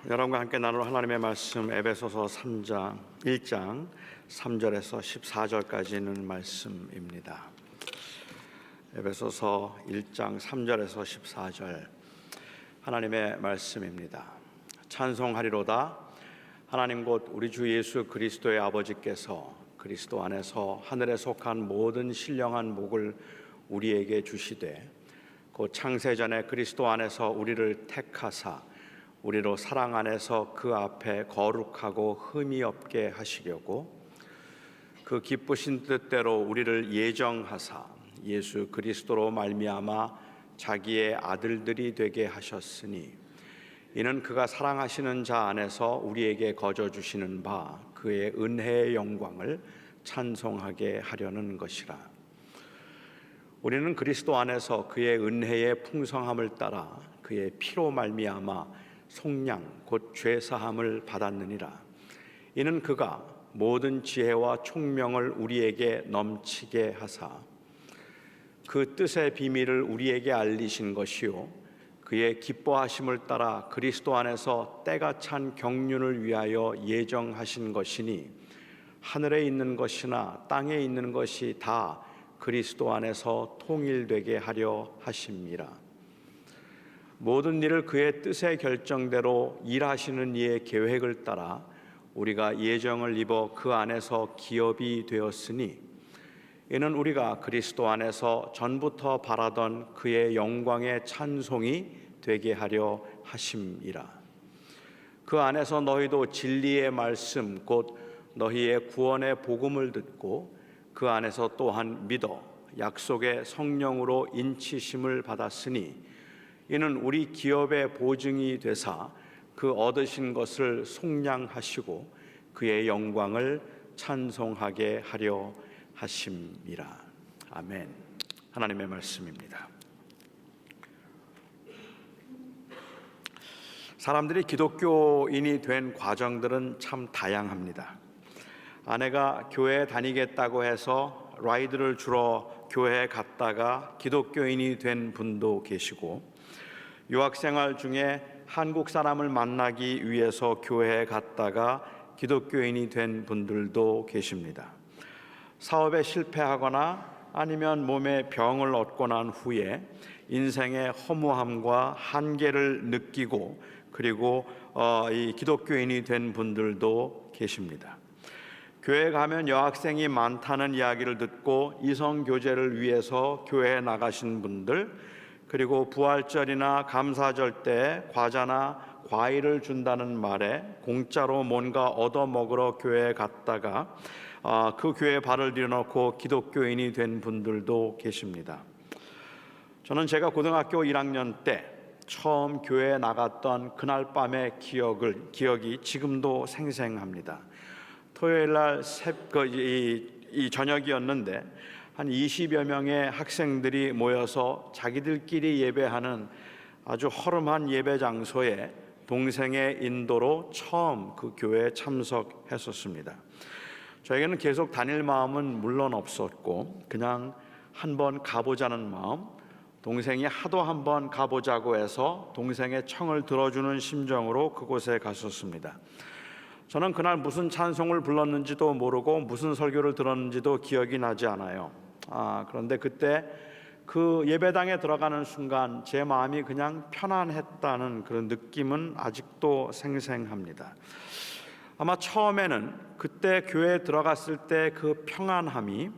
여러분과 함께 나눌 하나님의 말씀 에베소서 3장 1장 3절에서 14절까지 있는 말씀입니다. 에베소서 1장 3절에서 14절 하나님의 말씀입니다. 찬송하리로다. 하나님 곧 우리 주 예수 그리스도의 아버지께서 그리스도 안에서 하늘에 속한 모든 신령한 복을 우리에게 주시되 곧 창세전에 그리스도 안에서 우리를 택하사 우리로 사랑 안에서 그 앞에 거룩하고 흠이 없게 하시려고 그 기쁘신 뜻대로 우리를 예정하사 예수 그리스도로 말미암아 자기의 아들들이 되게 하셨으니 이는 그가 사랑하시는 자 안에서 우리에게 거저 주시는 바 그의 은혜의 영광을 찬송하게 하려는 것이라. 우리는 그리스도 안에서 그의 은혜의 풍성함을 따라 그의 피로 말미암아 속량 곧 죄사함을 받았느니라. 이는 그가 모든 지혜와 총명을 우리에게 넘치게 하사 그 뜻의 비밀을 우리에게 알리신 것이요 그의 기뻐하심을 따라 그리스도 안에서 때가 찬 경륜을 위하여 예정하신 것이니 하늘에 있는 것이나 땅에 있는 것이 다 그리스도 안에서 통일되게 하려 하심이라. 모든 일을 그의 뜻의 결정대로 일하시는 이의 계획을 따라 우리가 예정을 입어 그 안에서 기업이 되었으니 이는 우리가 그리스도 안에서 전부터 바라던 그의 영광의 찬송이 되게 하려 하심이라. 그 안에서 너희도 진리의 말씀 곧 너희의 구원의 복음을 듣고 그 안에서 또한 믿어 약속의 성령으로 인치심을 받았으니 이는 우리 기업의 보증이 되사 그 얻으신 것을 속량하시고 그의 영광을 찬송하게 하려 하심이라. 아멘. 하나님의 말씀입니다. 사람들이 기독교인이 된 과정들은 참 다양합니다. 아내가 교회에 다니겠다고 해서 라이드를 주러 교회에 갔다가 기독교인이 된 분도 계시고, 유학생활 중에 한국 사람을 만나기 위해서 교회에 갔다가 기독교인이 된 분들도 계십니다. 사업에 실패하거나 아니면 몸에 병을 얻고 난 후에 인생의 허무함과 한계를 느끼고 그리고 이 기독교인이 된 분들도 계십니다. 교회에 가면 여학생이 많다는 이야기를 듣고 이성 교제를 위해서 교회에 나가신 분들, 그리고 부활절이나 감사절 때 과자나 과일을 준다는 말에 공짜로 뭔가 얻어 먹으러 교회에 갔다가 그 교회에 발을 들여놓고 기독교인이 된 분들도 계십니다. 저는 제가 고등학교 1학년 때 처음 교회에 나갔던 그날 밤의 기억이 지금도 생생합니다. 토요일 날 이 저녁이었는데 한 20여 명의 학생들이 모여서 자기들끼리 예배하는 아주 허름한 예배 장소에 동생의 인도로 처음 그 교회에 참석했었습니다. 저에게는 계속 다닐 마음은 물론 없었고 그냥 한번 가보자는 마음, 동생이 하도 한번 가보자고 해서 동생의 청을 들어주는 심정으로 그곳에 갔었습니다. 저는 그날 무슨 찬송을 불렀는지도 모르고 무슨 설교를 들었는지도 기억이 나지 않아요. 그런데 그때 그 예배당에 들어가는 순간 제 마음이 그냥 편안했다는 그런 느낌은 아직도 생생합니다. 아마 처음에는 그때 교회에 들어갔을 때 그 평안함이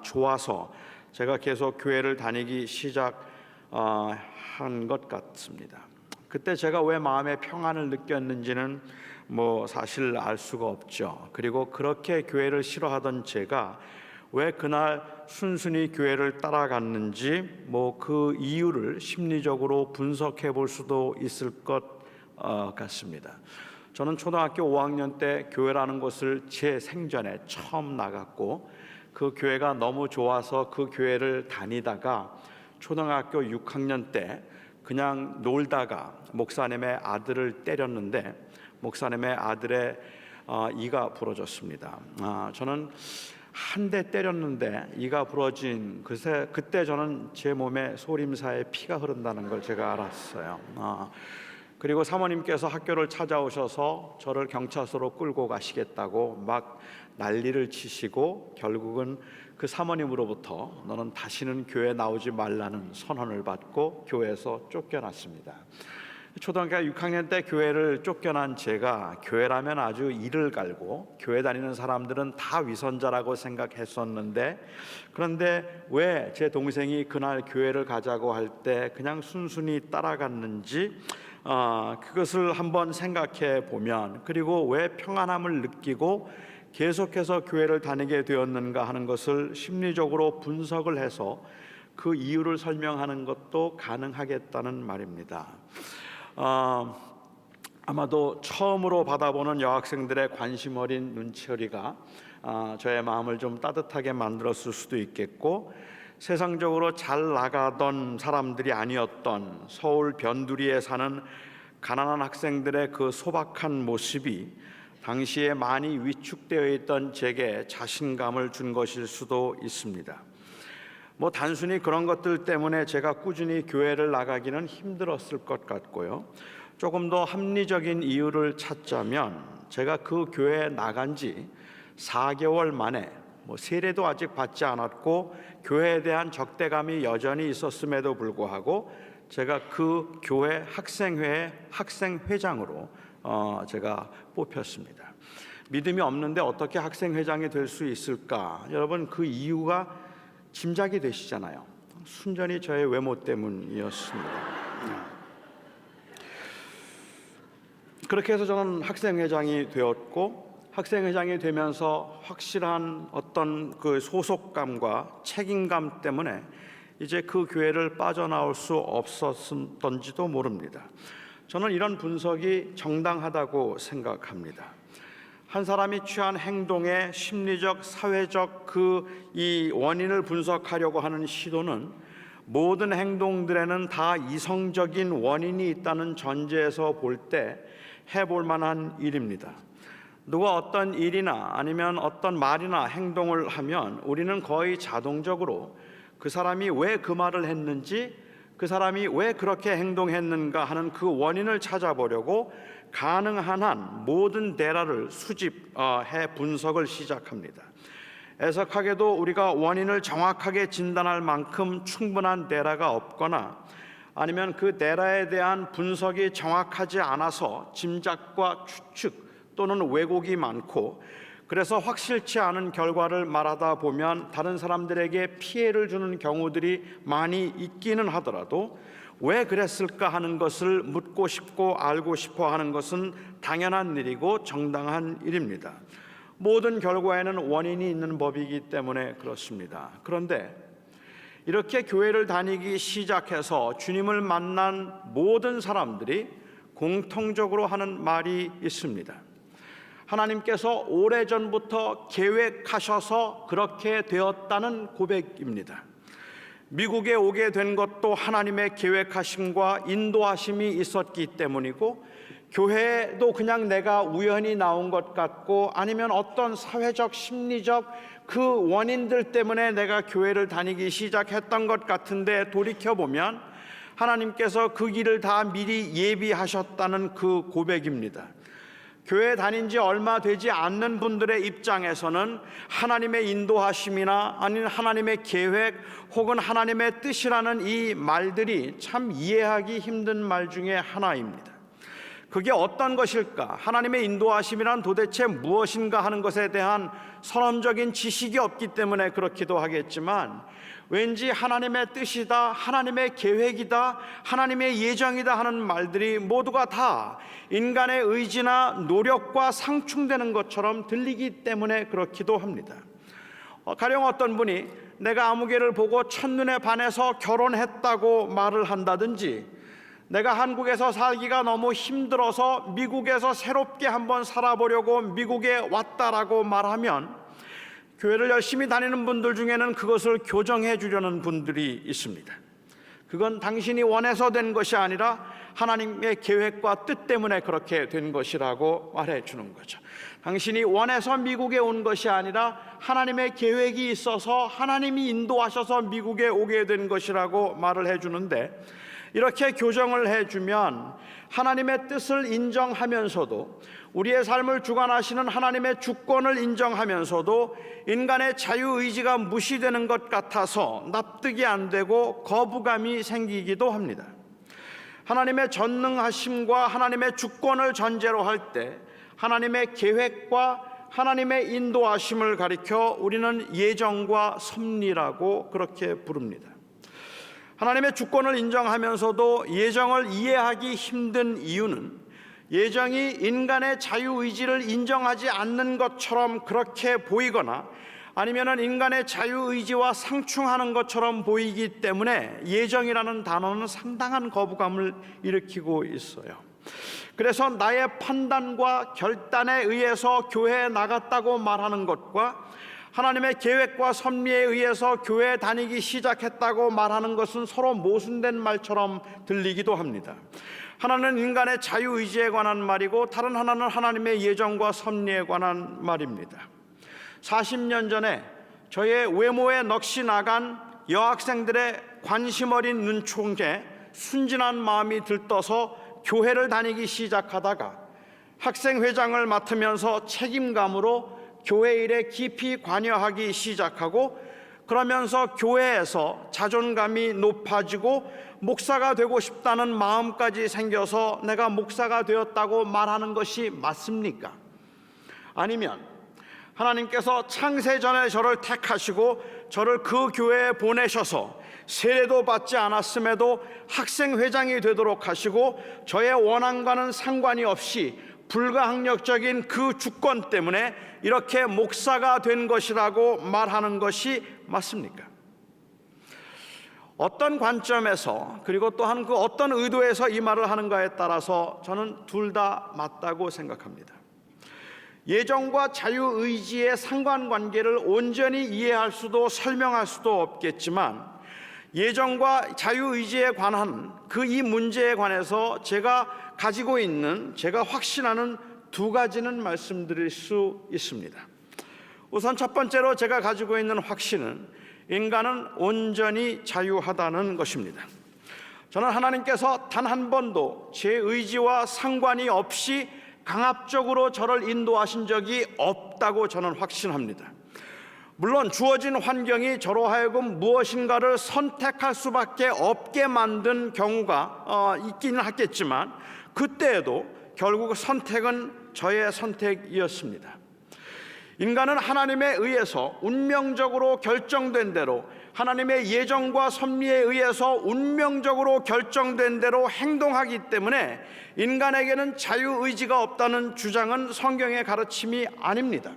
좋아서 제가 계속 교회를 다니기 시작한 것 같습니다. 그때 제가 왜 마음의 평안을 느꼈는지는 사실 알 수가 없죠. 그리고 그렇게 교회를 싫어하던 제가 왜 그날 순순히 교회를 따라갔는지 그 이유를 심리적으로 분석해 볼 수도 있을 것 같습니다. 저는 초등학교 5학년 때 교회라는 곳을 제 생전에 처음 나갔고 그 교회가 너무 좋아서 그 교회를 다니다가 초등학교 6학년 때 그냥 놀다가 목사님의 아들을 때렸는데 목사님의 아들의 이가 부러졌습니다. 저는 한 대 때렸는데 이가 부러진 그때 저는 제 몸에 소림사에 피가 흐른다는 걸 제가 알았어요. 그리고 사모님께서 학교를 찾아오셔서 저를 경찰서로 끌고 가시겠다고 막 난리를 치시고 결국은 그 사모님으로부터 너는 다시는 교회 나오지 말라는 선언을 받고 교회에서 쫓겨났습니다. 초등학교 6학년 때 교회를 쫓겨난 제가 교회라면 아주 이를 갈고 교회 다니는 사람들은 다 위선자라고 생각했었는데, 그런데 왜 제 동생이 그날 교회를 가자고 할 때 그냥 순순히 따라갔는지 그것을 한번 생각해 보면, 그리고 왜 평안함을 느끼고 계속해서 교회를 다니게 되었는가 하는 것을 심리적으로 분석을 해서 그 이유를 설명하는 것도 가능하겠다는 말입니다. 아마도 처음으로 받아보는 여학생들의 관심 어린 눈초리가 저의 마음을 좀 따뜻하게 만들었을 수도 있겠고, 세상적으로 잘 나가던 사람들이 아니었던 서울 변두리에 사는 가난한 학생들의 그 소박한 모습이 당시에 많이 위축되어 있던 제게 자신감을 준 것일 수도 있습니다. 단순히 그런 것들 때문에 제가 꾸준히 교회를 나가기는 힘들었을 것 같고요. 조금 더 합리적인 이유를 찾자면 제가 그 교회에 나간 지 4개월 만에 세례도 아직 받지 않았고 교회에 대한 적대감이 여전히 있었음에도 불구하고 제가 그 교회 학생회의 학생회장으로 제가 뽑혔습니다. 믿음이 없는데 어떻게 학생회장이 될 수 있을까? 여러분, 그 이유가 짐작이 되시잖아요. 순전히 저의 외모 때문이었습니다. 그렇게 해서 저는 학생회장이 되었고, 학생회장이 되면서 확실한 어떤 그 소속감과 책임감 때문에 이제 그 교회를 빠져나올 수 없었던지도 모릅니다. 저는 이런 분석이 정당하다고 생각합니다. 한 사람이 취한 행동의 심리적, 사회적 이 원인을 분석하려고 하는 시도는 모든 행동들에는 다 이성적인 원인이 있다는 전제에서 볼 때 해볼 만한 일입니다. 누가 어떤 일이나 아니면 어떤 말이나 행동을 하면 우리는 거의 자동적으로 그 사람이 왜 그 말을 했는지, 그 사람이 왜 그렇게 행동했는가 하는 그 원인을 찾아보려고 가능한 한 모든 데이터를 수집해 분석을 시작합니다. 애석하게도 우리가 원인을 정확하게 진단할 만큼 충분한 데이터가 없거나 아니면 그 데이터에 대한 분석이 정확하지 않아서 짐작과 추측 또는 왜곡이 많고, 그래서 확실치 않은 결과를 말하다 보면 다른 사람들에게 피해를 주는 경우들이 많이 있기는 하더라도 왜 그랬을까 하는 것을 묻고 싶고 알고 싶어 하는 것은 당연한 일이고 정당한 일입니다. 모든 결과에는 원인이 있는 법이기 때문에 그렇습니다. 그런데 이렇게 교회를 다니기 시작해서 주님을 만난 모든 사람들이 공통적으로 하는 말이 있습니다. 하나님께서 오래전부터 계획하셔서 그렇게 되었다는 고백입니다. 미국에 오게 된 것도 하나님의 계획하심과 인도하심이 있었기 때문이고, 교회도 그냥 내가 우연히 나온 것 같고 아니면 어떤 사회적, 심리적 그 원인들 때문에 내가 교회를 다니기 시작했던 것 같은데, 돌이켜보면 하나님께서 그 길을 다 미리 예비하셨다는 그 고백입니다. 교회 다닌 지 얼마 되지 않는 분들의 입장에서는 하나님의 인도하심이나 아니면 하나님의 계획 혹은 하나님의 뜻이라는 이 말들이 참 이해하기 힘든 말 중에 하나입니다. 그게 어떤 것일까? 하나님의 인도하심이란 도대체 무엇인가 하는 것에 대한 선언적인 지식이 없기 때문에 그렇기도 하겠지만, 왠지 하나님의 뜻이다, 하나님의 계획이다, 하나님의 예정이다 하는 말들이 모두가 다 인간의 의지나 노력과 상충되는 것처럼 들리기 때문에 그렇기도 합니다. 가령 어떤 분이 내가 아무개를 보고 첫눈에 반해서 결혼했다고 말을 한다든지, 내가 한국에서 살기가 너무 힘들어서 미국에서 새롭게 한번 살아보려고 미국에 왔다라고 말하면 교회를 열심히 다니는 분들 중에는 그것을 교정해 주려는 분들이 있습니다. 그건 당신이 원해서 된 것이 아니라 하나님의 계획과 뜻 때문에 그렇게 된 것이라고 말해 주는 거죠. 당신이 원해서 미국에 온 것이 아니라 하나님의 계획이 있어서 하나님이 인도하셔서 미국에 오게 된 것이라고 말을 해 주는데, 이렇게 교정을 해주면 하나님의 뜻을 인정하면서도 우리의 삶을 주관하시는 하나님의 주권을 인정하면서도 인간의 자유의지가 무시되는 것 같아서 납득이 안 되고 거부감이 생기기도 합니다. 하나님의 전능하심과 하나님의 주권을 전제로 할 때 하나님의 계획과 하나님의 인도하심을 가리켜 우리는 예정과 섭리라고 그렇게 부릅니다. 하나님의 주권을 인정하면서도 예정을 이해하기 힘든 이유는 예정이 인간의 자유의지를 인정하지 않는 것처럼 그렇게 보이거나 아니면 인간의 자유의지와 상충하는 것처럼 보이기 때문에 예정이라는 단어는 상당한 거부감을 일으키고 있어요. 그래서 나의 판단과 결단에 의해서 교회에 나갔다고 말하는 것과 하나님의 계획과 섭리에 의해서 교회에 다니기 시작했다고 말하는 것은 서로 모순된 말처럼 들리기도 합니다. 하나는 인간의 자유의지에 관한 말이고 다른 하나는 하나님의 예정과 섭리에 관한 말입니다. 40년 전에 저의 외모에 넋이 나간 여학생들의 관심 어린 눈총에 순진한 마음이 들떠서 교회를 다니기 시작하다가 학생회장을 맡으면서 책임감으로 교회 일에 깊이 관여하기 시작하고 그러면서 교회에서 자존감이 높아지고 목사가 되고 싶다는 마음까지 생겨서 내가 목사가 되었다고 말하는 것이 맞습니까? 아니면 하나님께서 창세전에 저를 택하시고 저를 그 교회에 보내셔서 세례도 받지 않았음에도 학생회장이 되도록 하시고 저의 원함과는 상관이 없이 불가항력적인 그 주권 때문에 이렇게 목사가 된 것이라고 말하는 것이 맞습니까? 어떤 관점에서 그리고 또한 그 어떤 의도에서 이 말을 하는가에 따라서 저는 둘 다 맞다고 생각합니다. 예정과 자유의지의 상관관계를 온전히 이해할 수도 설명할 수도 없겠지만 예정과 자유의지에 관한 그 이 문제에 관해서 제가 가지고 있는 제가 확신하는 두 가지는 말씀드릴 수 있습니다. 우선 첫 번째로 제가 가지고 있는 확신은 인간은 온전히 자유하다는 것입니다. 저는 하나님께서 단 한 번도 제 의지와 상관이 없이 강압적으로 저를 인도하신 적이 없다고 저는 확신합니다. 물론 주어진 환경이 저로 하여금 무엇인가를 선택할 수밖에 없게 만든 경우가 있기는 하겠지만 그때에도 결국 선택은 저의 선택이었습니다. 인간은 하나님에 의해서 운명적으로 결정된 대로 하나님의 예정과 섭리에 의해서 운명적으로 결정된 대로 행동하기 때문에 인간에게는 자유의지가 없다는 주장은 성경의 가르침이 아닙니다.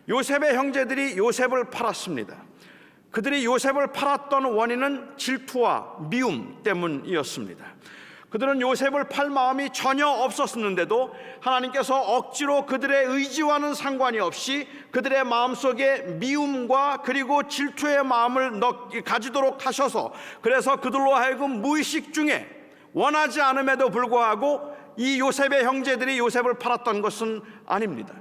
요셉의 형제들이 요셉을 팔았습니다. 그들이 요셉을 팔았던 원인은 질투와 미움 때문이었습니다. 그들은 요셉을 팔 마음이 전혀 없었는데도 하나님께서 억지로 그들의 의지와는 상관이 없이 그들의 마음속에 미움과 그리고 질투의 마음을 가지도록 하셔서 그래서 그들로 하여금 무의식 중에 원하지 않음에도 불구하고 이 요셉의 형제들이 요셉을 팔았던 것은 아닙니다.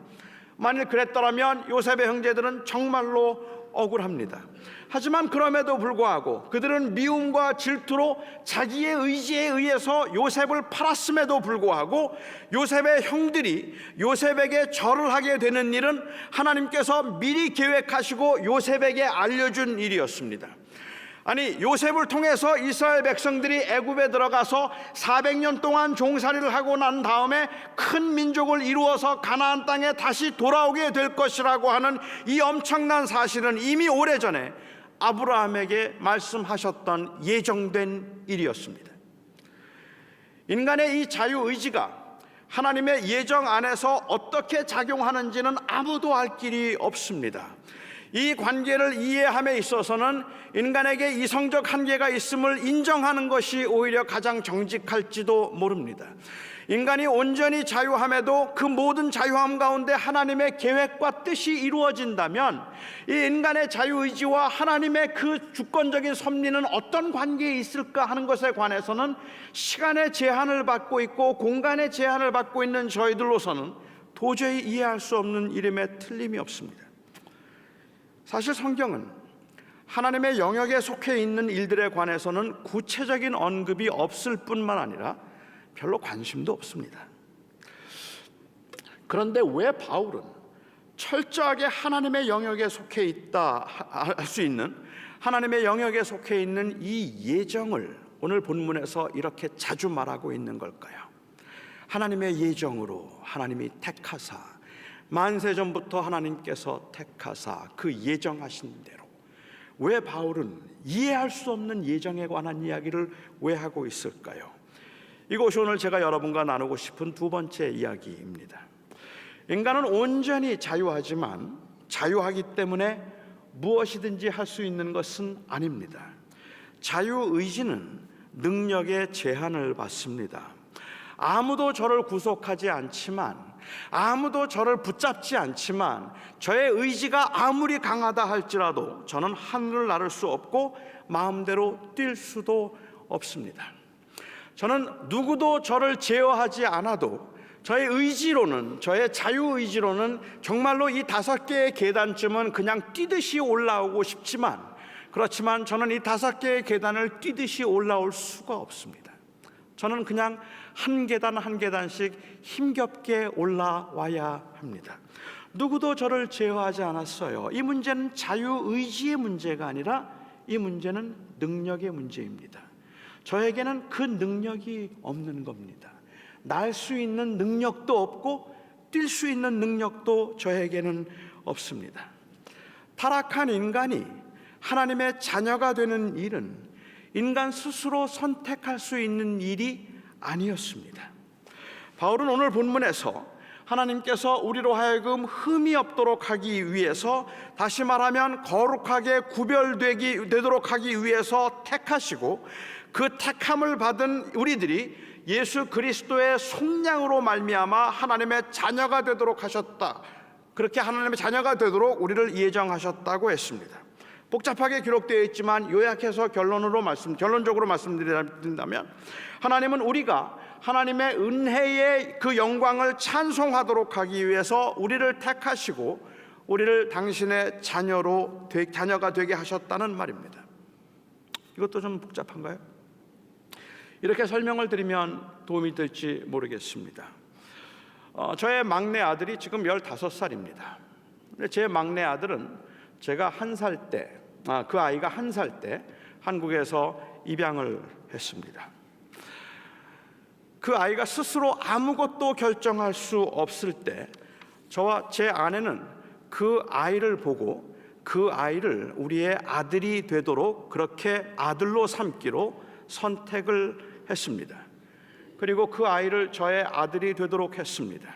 만일 그랬더라면 요셉의 형제들은 정말로 억울합니다. 하지만 그럼에도 불구하고 그들은 미움과 질투로 자기의 의지에 의해서 요셉을 팔았음에도 불구하고 요셉의 형들이 요셉에게 절을 하게 되는 일은 하나님께서 미리 계획하시고 요셉에게 알려준 일이었습니다. 아니 요셉을 통해서 이스라엘 백성들이 애굽에 들어가서 400년 동안 종살이를 하고 난 다음에 큰 민족을 이루어서 가나안 땅에 다시 돌아오게 될 것이라고 하는 이 엄청난 사실은 이미 오래전에 아브라함에게 말씀하셨던 예정된 일이었습니다. 인간의 이 자유의지가 하나님의 예정 안에서 어떻게 작용하는지는 아무도 알 길이 없습니다. 이 관계를 이해함에 있어서는 인간에게 이성적 한계가 있음을 인정하는 것이 오히려 가장 정직할지도 모릅니다. 인간이 온전히 자유함에도 그 모든 자유함 가운데 하나님의 계획과 뜻이 이루어진다면 이 인간의 자유의지와 하나님의 그 주권적인 섭리는 어떤 관계에 있을까 하는 것에 관해서는 시간의 제한을 받고 있고 공간의 제한을 받고 있는 저희들로서는 도저히 이해할 수 없는 일임에 틀림이 없습니다. 사실 성경은 하나님의 영역에 속해 있는 일들에 관해서는 구체적인 언급이 없을 뿐만 아니라 별로 관심도 없습니다. 그런데 왜 바울은 철저하게 하나님의 영역에 속해 있다 할 수 있는, 하나님의 영역에 속해 있는 이 예정을 오늘 본문에서 이렇게 자주 말하고 있는 걸까요? 하나님의 예정으로 하나님이 택하사, 만세전부터 하나님께서 택하사 그 예정하신 대로, 왜 바울은 이해할 수 없는 예정에 관한 이야기를 왜 하고 있을까요? 이것이 오늘 제가 여러분과 나누고 싶은 두 번째 이야기입니다. 인간은 온전히 자유하지만 자유하기 때문에 무엇이든지 할 수 있는 것은 아닙니다. 자유의지는 능력의 제한을 받습니다. 아무도 저를 구속하지 않지만, 아무도 저를 붙잡지 않지만, 저의 의지가 아무리 강하다 할지라도 저는 하늘을 나를 수 없고 마음대로 뛸 수도 없습니다. 저는 누구도 저를 제어하지 않아도 저의 의지로는, 저의 자유의지로는 정말로 이 5개의 계단쯤은 그냥 뛰듯이 올라오고 싶지만, 그렇지만 저는 이 5개의 계단을 뛰듯이 올라올 수가 없습니다. 저는 그냥 한 계단 한 계단씩 힘겹게 올라와야 합니다. 누구도 저를 제어하지 않았어요. 이 문제는 자유의지의 문제가 아니라 이 문제는 능력의 문제입니다. 저에게는 그 능력이 없는 겁니다. 날 수 있는 능력도 없고 뛸 수 있는 능력도 저에게는 없습니다. 타락한 인간이 하나님의 자녀가 되는 일은 인간 스스로 선택할 수 있는 일이 아니었습니다. 바울은 오늘 본문에서 하나님께서 우리로 하여금 흠이 없도록 하기 위해서, 다시 말하면 거룩하게 구별되도록 하기 위해서 택하시고, 그 택함을 받은 우리들이 예수 그리스도의 속량으로 말미암아 하나님의 자녀가 되도록 하셨다. 그렇게 하나님의 자녀가 되도록 우리를 예정하셨다고 했습니다. 복잡하게 기록되어 있지만 요약해서 결론적으로 말씀드린다면, 하나님은 우리가 하나님의 은혜의 그 영광을 찬송하도록 하기 위해서 우리를 택하시고 우리를 당신의 자녀가 되게 하셨다는 말입니다. 이것도 좀 복잡한가요? 이렇게 설명을 드리면 도움이 될지 모르겠습니다. 저의 막내 아들이 지금 15살입니다. 제 막내 아들은 제가 그 아이가 1살 때 한국에서 입양을 했습니다. 그 아이가 스스로 아무것도 결정할 수 없을 때 저와 제 아내는 그 아이를 보고 그 아이를 우리의 아들이 되도록 그렇게 아들로 삼기로 선택을 했습니다. 그리고 그 아이를 저의 아들이 되도록 했습니다.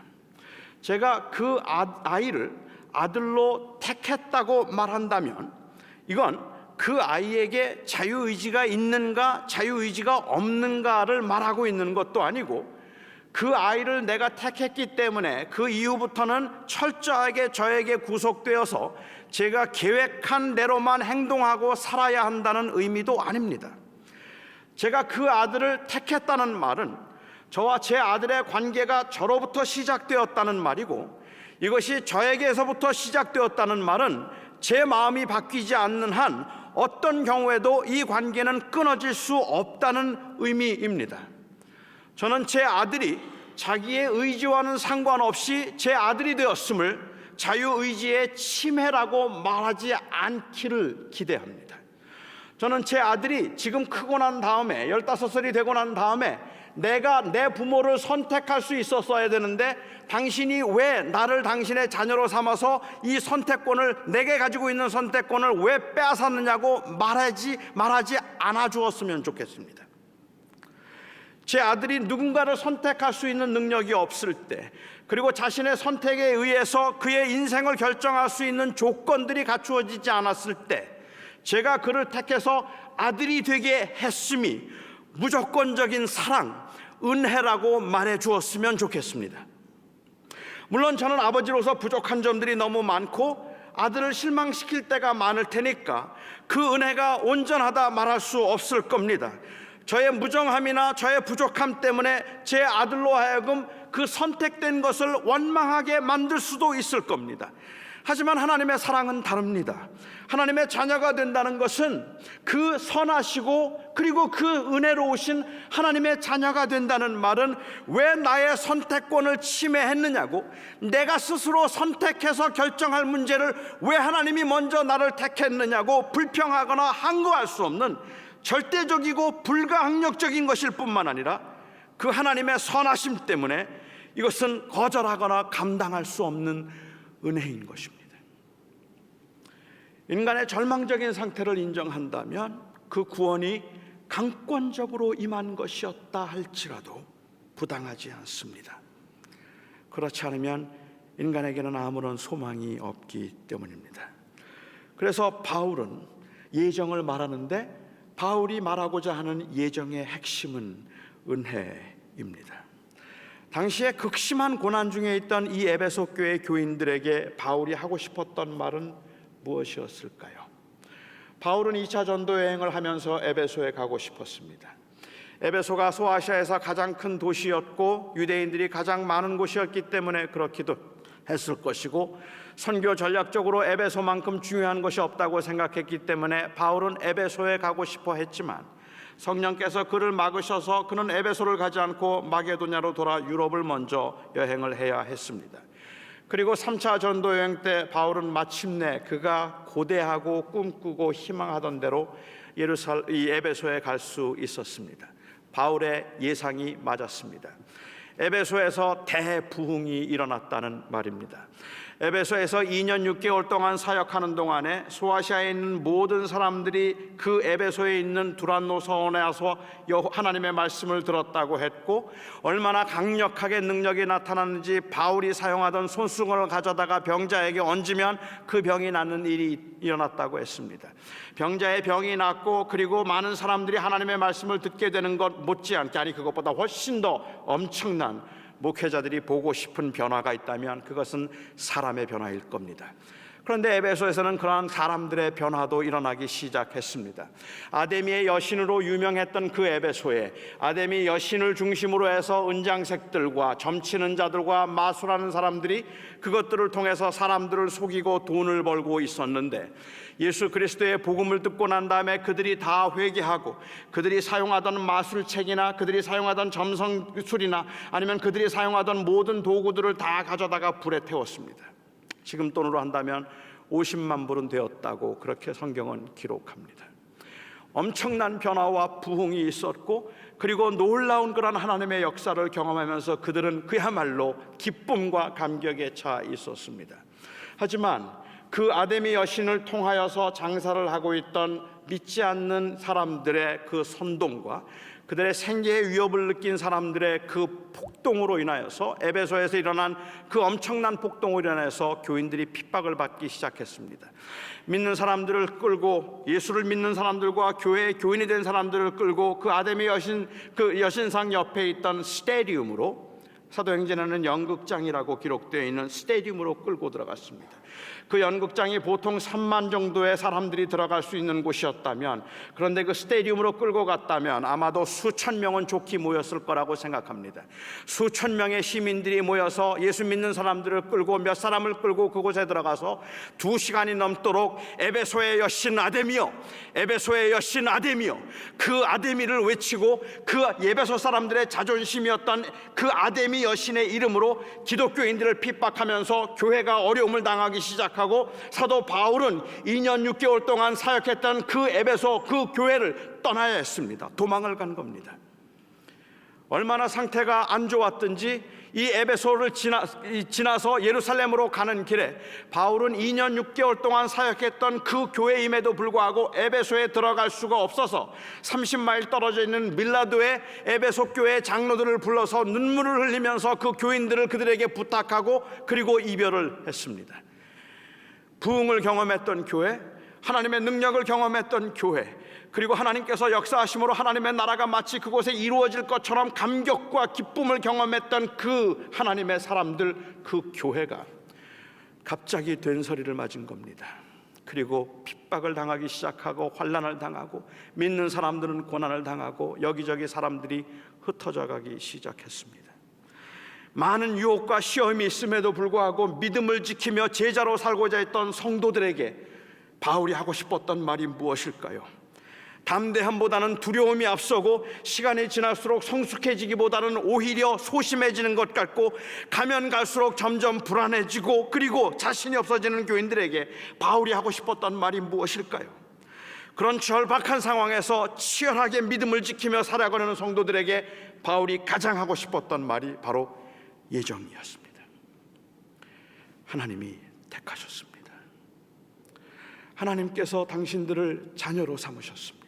제가 그 아이를 아들로 택했다고 말한다면 이건 그 아이에게 자유의지가 있는가 자유의지가 없는가를 말하고 있는 것도 아니고, 그 아이를 내가 택했기 때문에 그 이후부터는 철저하게 저에게 구속되어서 제가 계획한 대로만 행동하고 살아야 한다는 의미도 아닙니다. 제가 그 아들을 택했다는 말은 저와 제 아들의 관계가 저로부터 시작되었다는 말이고, 이것이 저에게서부터 시작되었다는 말은 제 마음이 바뀌지 않는 한 어떤 경우에도 이 관계는 끊어질 수 없다는 의미입니다. 저는 제 아들이 자기의 의지와는 상관없이 제 아들이 되었음을 자유의지의 침해라고 말하지 않기를 기대합니다. 저는 제 아들이 지금 크고 난 다음에 15살이 되고 난 다음에 내가 내 부모를 선택할 수 있었어야 되는데 당신이 왜 나를 당신의 자녀로 삼아서 이 선택권을, 내게 가지고 있는 선택권을 왜 빼앗았느냐고 말하지 않아 주었으면 좋겠습니다. 제 아들이 누군가를 선택할 수 있는 능력이 없을 때, 그리고 자신의 선택에 의해서 그의 인생을 결정할 수 있는 조건들이 갖추어지지 않았을 때 제가 그를 택해서 아들이 되게 했음이 무조건적인 사랑, 은혜라고 말해 주었으면 좋겠습니다. 물론 저는 아버지로서 부족한 점들이 너무 많고 아들을 실망시킬 때가 많을 테니까 그 은혜가 온전하다 말할 수 없을 겁니다. 저의 무정함이나 저의 부족함 때문에 제 아들로 하여금 그 선택된 것을 원망하게 만들 수도 있을 겁니다. 하지만 하나님의 사랑은 다릅니다. 하나님의 자녀가 된다는 것은 그 선하시고 그리고 그 은혜로우신 하나님의 자녀가 된다는 말은 왜 나의 선택권을 침해했느냐고, 내가 스스로 선택해서 결정할 문제를 왜 하나님이 먼저 나를 택했느냐고 불평하거나 항거할 수 없는 절대적이고 불가항력적인 것일 뿐만 아니라 그 하나님의 선하심 때문에 이것은 거절하거나 감당할 수 없는 은혜인 것입니다. 인간의 절망적인 상태를 인정한다면 그 구원이 강권적으로 임한 것이었다 할지라도 부당하지 않습니다. 그렇지 않으면 인간에게는 아무런 소망이 없기 때문입니다. 그래서 바울은 예정을 말하는데 바울이 말하고자 하는 예정의 핵심은 은혜입니다. 당시에 극심한 고난 중에 있던 이 에베소 교회 교인들에게 바울이 하고 싶었던 말은 무엇이었을까요? 바울은 2차 전도 여행을 하면서 에베소에 가고 싶었습니다. 에베소가 소아시아에서 가장 큰 도시였고 유대인들이 가장 많은 곳이었기 때문에 그렇기도 했을 것이고, 선교 전략적으로 에베소만큼 중요한 것이 없다고 생각했기 때문에 바울은 에베소에 가고 싶어 했지만 성령께서 그를 막으셔서 그는 에베소를 가지 않고 마게도냐로 돌아 유럽을 먼저 여행을 해야 했습니다. 그리고 3차 전도 여행 때 바울은 마침내 그가 고대하고 꿈꾸고 희망하던 대로 이 에베소에 갈 수 있었습니다. 바울의 예상이 맞았습니다. 에베소에서 대부흥이 일어났다는 말입니다. 에베소에서 2년 6개월 동안 사역하는 동안에 소아시아에 있는 모든 사람들이 그 에베소에 있는 두란노 서원에 와서 하나님의 말씀을 들었다고 했고, 얼마나 강력하게 능력이 나타났는지 바울이 사용하던 손수건을 가져다가 병자에게 얹으면 그 병이 낫는 일이 일어났다고 했습니다. 병자의 병이 낫고 그리고 많은 사람들이 하나님의 말씀을 듣게 되는 것 못지않게, 아니 그것보다 훨씬 더 엄청난 목회자들이 보고 싶은 변화가 있다면 그것은 사람의 변화일 겁니다. 그런데 에베소에서는 그러한 사람들의 변화도 일어나기 시작했습니다. 아데미의 여신으로 유명했던 그 에베소에 아데미 여신을 중심으로 해서 은장색들과 점치는 자들과 마술하는 사람들이 그것들을 통해서 사람들을 속이고 돈을 벌고 있었는데, 예수 그리스도의 복음을 듣고 난 다음에 그들이 다 회개하고 그들이 사용하던 마술책이나 그들이 사용하던 점성술이나 아니면 그들이 사용하던 모든 도구들을 다 가져다가 불에 태웠습니다. 지금 돈으로 한다면 50만 불은 되었다고 그렇게 성경은 기록합니다. 엄청난 변화와 부흥이 있었고, 그리고 놀라운 그런 하나님의 역사를 경험하면서 그들은 그야말로 기쁨과 감격에 차 있었습니다. 하지만 그 아데미 여신을 통하여서 장사를 하고 있던 믿지 않는 사람들의 그 선동과 그들의 생계의 위협을 느낀 사람들의 그 폭동으로 인하여서, 에베소에서 일어난 그 엄청난 폭동으로 인해서 교인들이 핍박을 받기 시작했습니다. 믿는 사람들을 끌고, 예수를 믿는 사람들과 교회의 교인이 된 사람들을 끌고 그 아데미 여신, 그 여신상 옆에 있던 스테디움으로, 사도행전에는 연극장이라고 기록되어 있는 스테디움으로 끌고 들어갔습니다. 그 연극장이 보통 3만 정도의 사람들이 들어갈 수 있는 곳이었다면, 그런데 그 스테디움으로 끌고 갔다면 아마도 수천 명은 좋게 모였을 거라고 생각합니다. 수천 명의 시민들이 모여서 예수 믿는 사람들을 끌고, 몇 사람을 끌고 그곳에 들어가서 2시간이 넘도록 에베소의 여신 아데미여, 에베소의 여신 아데미여, 그 아데미를 외치고 그 에베소 사람들의 자존심이었던 그 아데미 여신의 이름으로 기독교인들을 핍박하면서 교회가 어려움을 당하기 시작하고, 사도 바울은 2년 6개월 동안 사역했던 그 에베소 그 교회를 떠나야 했습니다. 도망을 간 겁니다. 얼마나 상태가 안 좋았든지 이 에베소를 지나서 예루살렘으로 가는 길에 바울은 2년 6개월 동안 사역했던 그 교회임에도 불구하고 에베소에 들어갈 수가 없어서 30마일 떨어져 있는 밀라도의 에베소 교회 장로들을 불러서 눈물을 흘리면서 그 교인들을 그들에게 부탁하고 그리고 이별을 했습니다. 부흥을 경험했던 교회, 하나님의 능력을 경험했던 교회, 그리고 하나님께서 역사하심으로 하나님의 나라가 마치 그곳에 이루어질 것처럼 감격과 기쁨을 경험했던 그 하나님의 사람들, 그 교회가 갑자기 된소리를 맞은 겁니다. 그리고 핍박을 당하기 시작하고 환난을 당하고, 믿는 사람들은 고난을 당하고, 여기저기 사람들이 흩어져 가기 시작했습니다. 많은 유혹과 시험이 있음에도 불구하고 믿음을 지키며 제자로 살고자 했던 성도들에게 바울이 하고 싶었던 말이 무엇일까요? 담대함보다는 두려움이 앞서고 시간이 지날수록 성숙해지기보다는 오히려 소심해지는 것 같고 가면 갈수록 점점 불안해지고 그리고 자신이 없어지는 교인들에게 바울이 하고 싶었던 말이 무엇일까요? 그런 절박한 상황에서 치열하게 믿음을 지키며 살아가는 성도들에게 바울이 가장 하고 싶었던 말이 바로 예정이었습니다. 하나님이 택하셨습니다. 하나님께서 당신들을 자녀로 삼으셨습니다.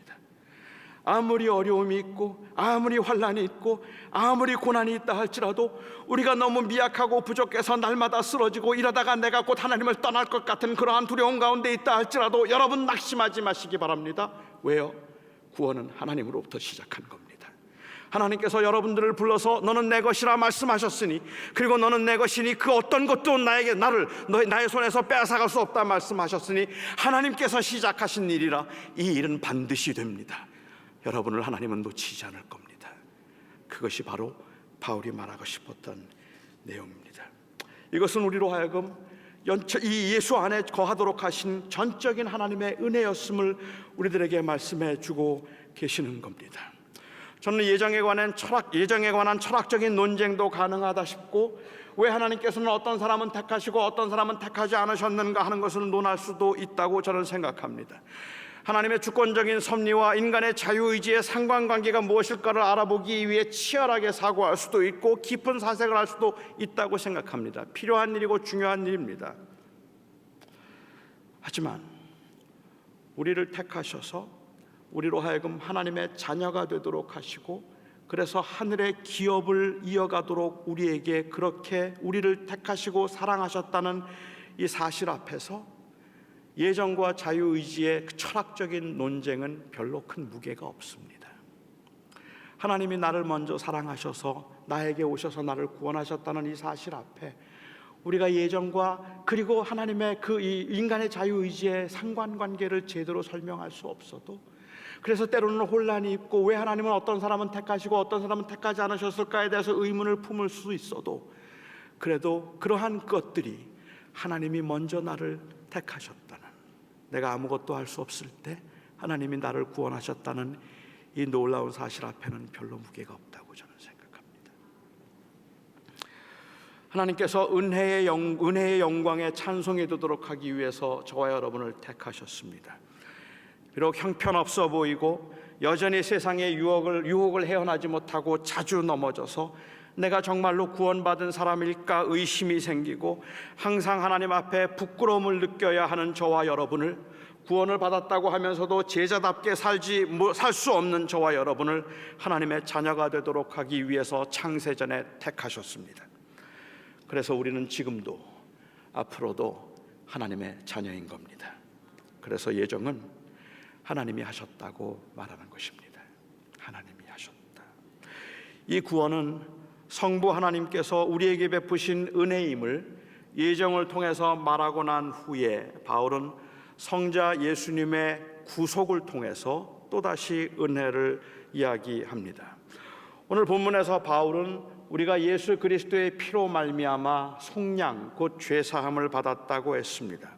아무리 어려움이 있고 아무리 환난이 있고 아무리 고난이 있다 할지라도 우리가 너무 미약하고 부족해서 날마다 쓰러지고 이러다가 내가 곧 하나님을 떠날 것 같은 그러한 두려움 가운데 있다 할지라도 여러분 낙심하지 마시기 바랍니다. 왜요? 구원은 하나님으로부터 시작한 겁니다. 하나님께서 여러분들을 불러서 너는 내 것이라 말씀하셨으니 그리고 너는 내 것이니 그 어떤 것도 나의 손에서 빼앗아갈 수 없다 말씀하셨으니 하나님께서 시작하신 일이라 이 일은 반드시 됩니다. 여러분을 하나님은 놓치지 않을 겁니다. 그것이 바로 바울이 말하고 싶었던 내용입니다. 이것은 우리로 하여금 이 예수 안에 거하도록 하신 전적인 하나님의 은혜였음을 우리들에게 말씀해 주고 계시는 겁니다. 저는 예정에 관한 철학적인 논쟁도 가능하다 싶고 왜 하나님께서는 어떤 사람은 택하시고 어떤 사람은 택하지 않으셨는가 하는 것을 논할 수도 있다고 저는 생각합니다. 하나님의 주권적인 섭리와 인간의 자유의지의 상관관계가 무엇일까를 알아보기 위해 치열하게 사고할 수도 있고 깊은 사색을 할 수도 있다고 생각합니다. 필요한 일이고 중요한 일입니다. 하지만 우리를 택하셔서 우리로 하여금 하나님의 자녀가 되도록 하시고 그래서 하늘의 기업을 이어가도록 우리에게 그렇게 우리를 택하시고 사랑하셨다는 이 사실 앞에서 예정과 자유의지의 철학적인 논쟁은 별로 큰 무게가 없습니다. 하나님이 나를 먼저 사랑하셔서 나에게 오셔서 나를 구원하셨다는 이 사실 앞에 우리가 예정과 그리고 하나님의 이 인간의 자유의지의 상관관계를 제대로 설명할 수 없어도 그래서 때로는 혼란이 있고 왜 하나님은 어떤 사람은 택하시고 어떤 사람은 택하지 않으셨을까에 대해서 의문을 품을 수 있어도 그래도 그러한 것들이 하나님이 먼저 나를 택하셨다는, 내가 아무것도 할 수 없을 때 하나님이 나를 구원하셨다는 이 놀라운 사실 앞에는 별로 무게가 없다고 저는 생각합니다. 하나님께서 은혜의 영광에 찬송이 되도록 하기 위해서 저와 여러분을 택하셨습니다. 비록 형편없어 보이고 여전히 세상의 유혹을 헤어나지 못하고 자주 넘어져서 내가 정말로 구원받은 사람일까 의심이 생기고 항상 하나님 앞에 부끄러움을 느껴야 하는 저와 여러분을, 구원을 받았다고 하면서도 제자답게 살 수 없는 저와 여러분을 하나님의 자녀가 되도록 하기 위해서 창세전에 택하셨습니다. 그래서 우리는 지금도 앞으로도 하나님의 자녀인 겁니다. 그래서 예정은 하나님이 하셨다고 말하는 것입니다. 하나님이 하셨다. 이 구원은 성부 하나님께서 우리에게 베푸신 은혜임을 예정을 통해서 말하고 난 후에 바울은 성자 예수님의 구속을 통해서 또다시 은혜를 이야기합니다. 오늘 본문에서 바울은 우리가 예수 그리스도의 피로 말미암아 속량 곧 죄사함을 받았다고 했습니다.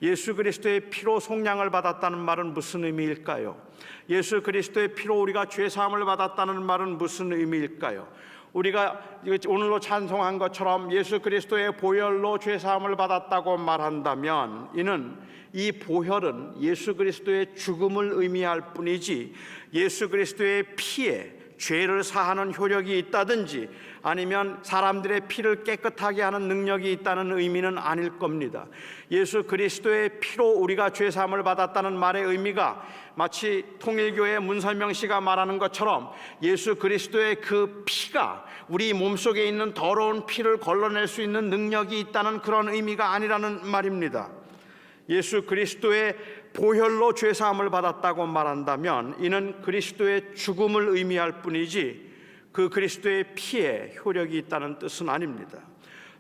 예수 그리스도의 피로 속량을 받았다는 말은 무슨 의미일까요? 예수 그리스도의 피로 우리가 죄사함을 받았다는 말은 무슨 의미일까요? 우리가 오늘로 찬송한 것처럼 예수 그리스도의 보혈로 죄사함을 받았다고 말한다면 이는 이 보혈은 예수 그리스도의 죽음을 의미할 뿐이지 예수 그리스도의 피에 죄를 사하는 효력이 있다든지 아니면 사람들의 피를 깨끗하게 하는 능력이 있다는 의미는 아닐 겁니다. 예수 그리스도의 피로 우리가 죄사함을 받았다는 말의 의미가 마치 통일교의 문설명 씨가 말하는 것처럼 예수 그리스도의 그 피가 우리 몸속에 있는 더러운 피를 걸러낼 수 있는 능력이 있다는 그런 의미가 아니라는 말입니다. 예수 그리스도의 보혈로 죄사함을 받았다고 말한다면 이는 그리스도의 죽음을 의미할 뿐이지 그 그리스도의 피에 효력이 있다는 뜻은 아닙니다.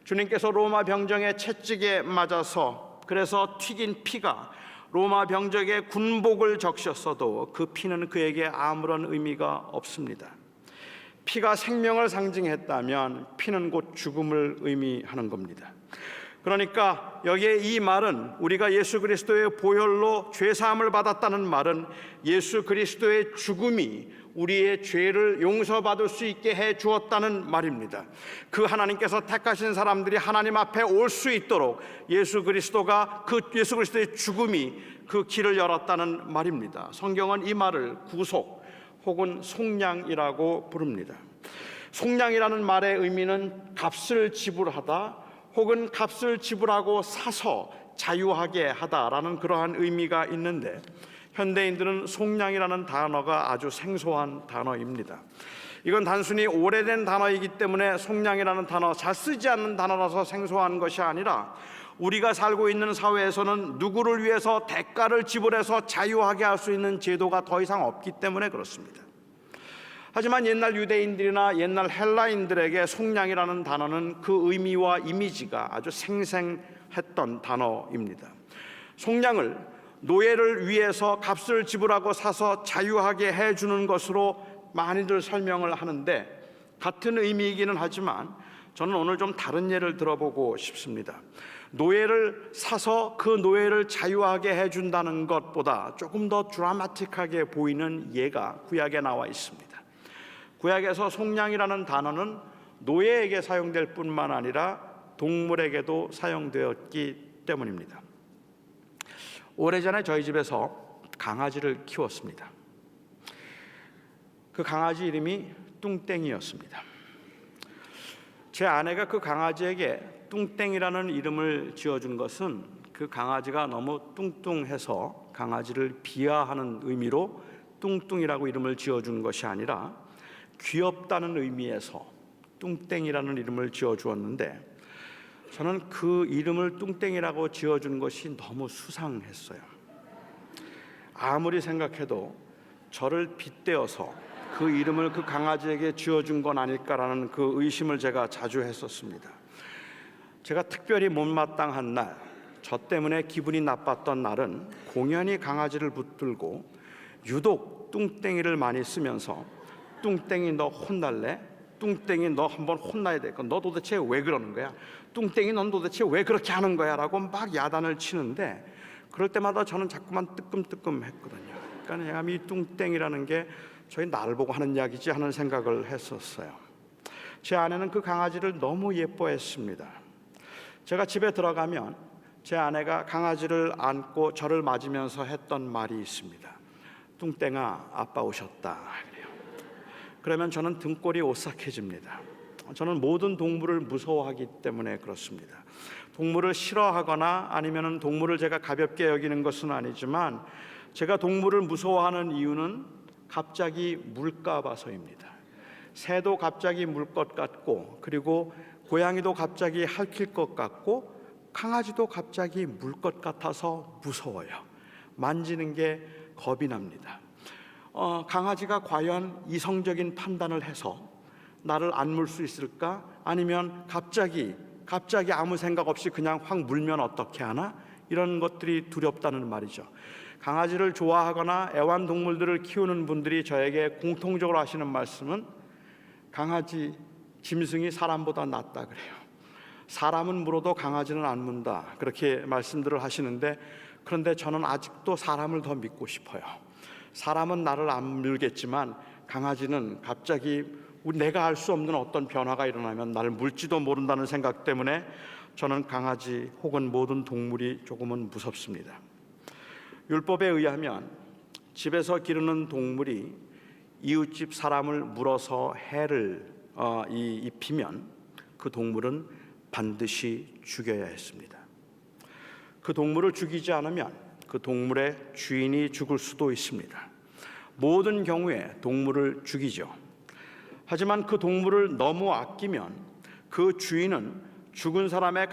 주님께서 로마 병정의 채찍에 맞아서 그래서 튀긴 피가 로마 병정의 군복을 적셨어도 그 피는 그에게 아무런 의미가 없습니다. 피가 생명을 상징했다면 피는 곧 죽음을 의미하는 겁니다. 그러니까 여기에 이 말은, 우리가 예수 그리스도의 보혈로 죄사함을 받았다는 말은 예수 그리스도의 죽음이 우리의 죄를 용서받을 수 있게 해 주었다는 말입니다. 그 하나님께서 택하신 사람들이 하나님 앞에 올 수 있도록 예수 그리스도의 죽음이 그 길을 열었다는 말입니다. 성경은 이 말을 구속 혹은 속량이라고 부릅니다. 속량이라는 말의 의미는 값을 지불하다 혹은 값을 지불하고 사서 자유하게 하다라는 그러한 의미가 있는데, 현대인들은 속량이라는 단어가 아주 생소한 단어입니다. 이건 단순히 오래된 단어이기 때문에 속량이라는 단어, 잘 쓰지 않는 단어라서 생소한 것이 아니라, 우리가 살고 있는 사회에서는 누구를 위해서 대가를 지불해서 자유하게 할 수 있는 제도가 더 이상 없기 때문에 그렇습니다. 하지만 옛날 유대인들이나 옛날 헬라인들에게 속량이라는 단어는 그 의미와 이미지가 아주 생생했던 단어입니다. 속량을 노예를 위해서 값을 지불하고 사서 자유하게 해주는 것으로 많이들 설명을 하는데, 같은 의미이기는 하지만 저는 오늘 좀 다른 예를 들어보고 싶습니다. 노예를 사서 그 노예를 자유하게 해준다는 것보다 조금 더 드라마틱하게 보이는 예가 구약에 나와 있습니다. 구약에서 속량이라는 단어는 노예에게 사용될 뿐만 아니라 동물에게도 사용되었기 때문입니다. 오래전에 저희 집에서 강아지를 키웠습니다. 그 강아지 이름이 뚱땡이였습니다. 제 아내가 그 강아지에게 뚱땡이라는 이름을 지어준 것은 그 강아지가 너무 뚱뚱해서 강아지를 비하하는 의미로 뚱뚱이라고 이름을 지어준 것이 아니라 귀엽다는 의미에서 뚱땡이라는 이름을 지어주었는데, 저는 그 이름을 뚱땡이라고 지어준 것이 너무 수상했어요. 아무리 생각해도 저를 빗대어서 그 이름을 그 강아지에게 지어준 건 아닐까라는 그 의심을 제가 자주 했었습니다. 제가 특별히 못마땅한 날, 저 때문에 기분이 나빴던 날은 공연히 강아지를 붙들고 유독 뚱땡이를 많이 쓰면서, 뚱땡이 너 혼날래? 뚱땡이 너 한번 혼나야 될 거. 너 도대체 왜 그러는 거야? 뚱땡이 넌 도대체 왜 그렇게 하는 거야? 라고 막 야단을 치는데, 그럴 때마다 저는 자꾸만 뜨끔뜨끔 했거든요. 그러니까 이 뚱땡이라는 게 저희 나를 보고 하는 이야기지 하는 생각을 했었어요. 제 아내는 그 강아지를 너무 예뻐했습니다. 제가 집에 들어가면 제 아내가 강아지를 안고 저를 맞으면서 했던 말이 있습니다. 뚱땡아, 아빠 오셨다. 그러면 저는 등골이 오싹해집니다. 저는 모든 동물을 무서워하기 때문에 그렇습니다. 동물을 싫어하거나 아니면 동물을 제가 가볍게 여기는 것은 아니지만, 제가 동물을 무서워하는 이유는 갑자기 물까 봐서입니다. 새도 갑자기 물 것 같고, 그리고 고양이도 갑자기 핥힐 것 같고, 강아지도 갑자기 물 것 같아서 무서워요. 만지는 게 겁이 납니다. 강아지가 과연 이성적인 판단을 해서 나를 안 물 수 있을까? 아니면 갑자기 아무 생각 없이 그냥 확 물면 어떻게 하나? 이런 것들이 두렵다는 말이죠. 강아지를 좋아하거나 애완동물들을 키우는 분들이 저에게 공통적으로 하시는 말씀은, 강아지 짐승이 사람보다 낫다 그래요. 사람은 물어도 강아지는 안 문다, 그렇게 말씀들을 하시는데, 그런데 저는 아직도 사람을 더 믿고 싶어요. 사람은 나를 안 물겠지만 강아지는 갑자기 내가 알 수 없는 어떤 변화가 일어나면 나를 물지도 모른다는 생각 때문에 저는 강아지 혹은 모든 동물이 조금은 무섭습니다. 율법에 의하면 집에서 기르는 동물이 이웃집 사람을 물어서 해를 입히면 그 동물은 반드시 죽여야 했습니다. 그 동물을 죽이지 않으면 그 동물의 주인이 죽을 수도 있습니다. 모든 경우에 동물을 죽이죠. 하지만 그 동물을 너무 아끼면 그 주인은 죽은 사람의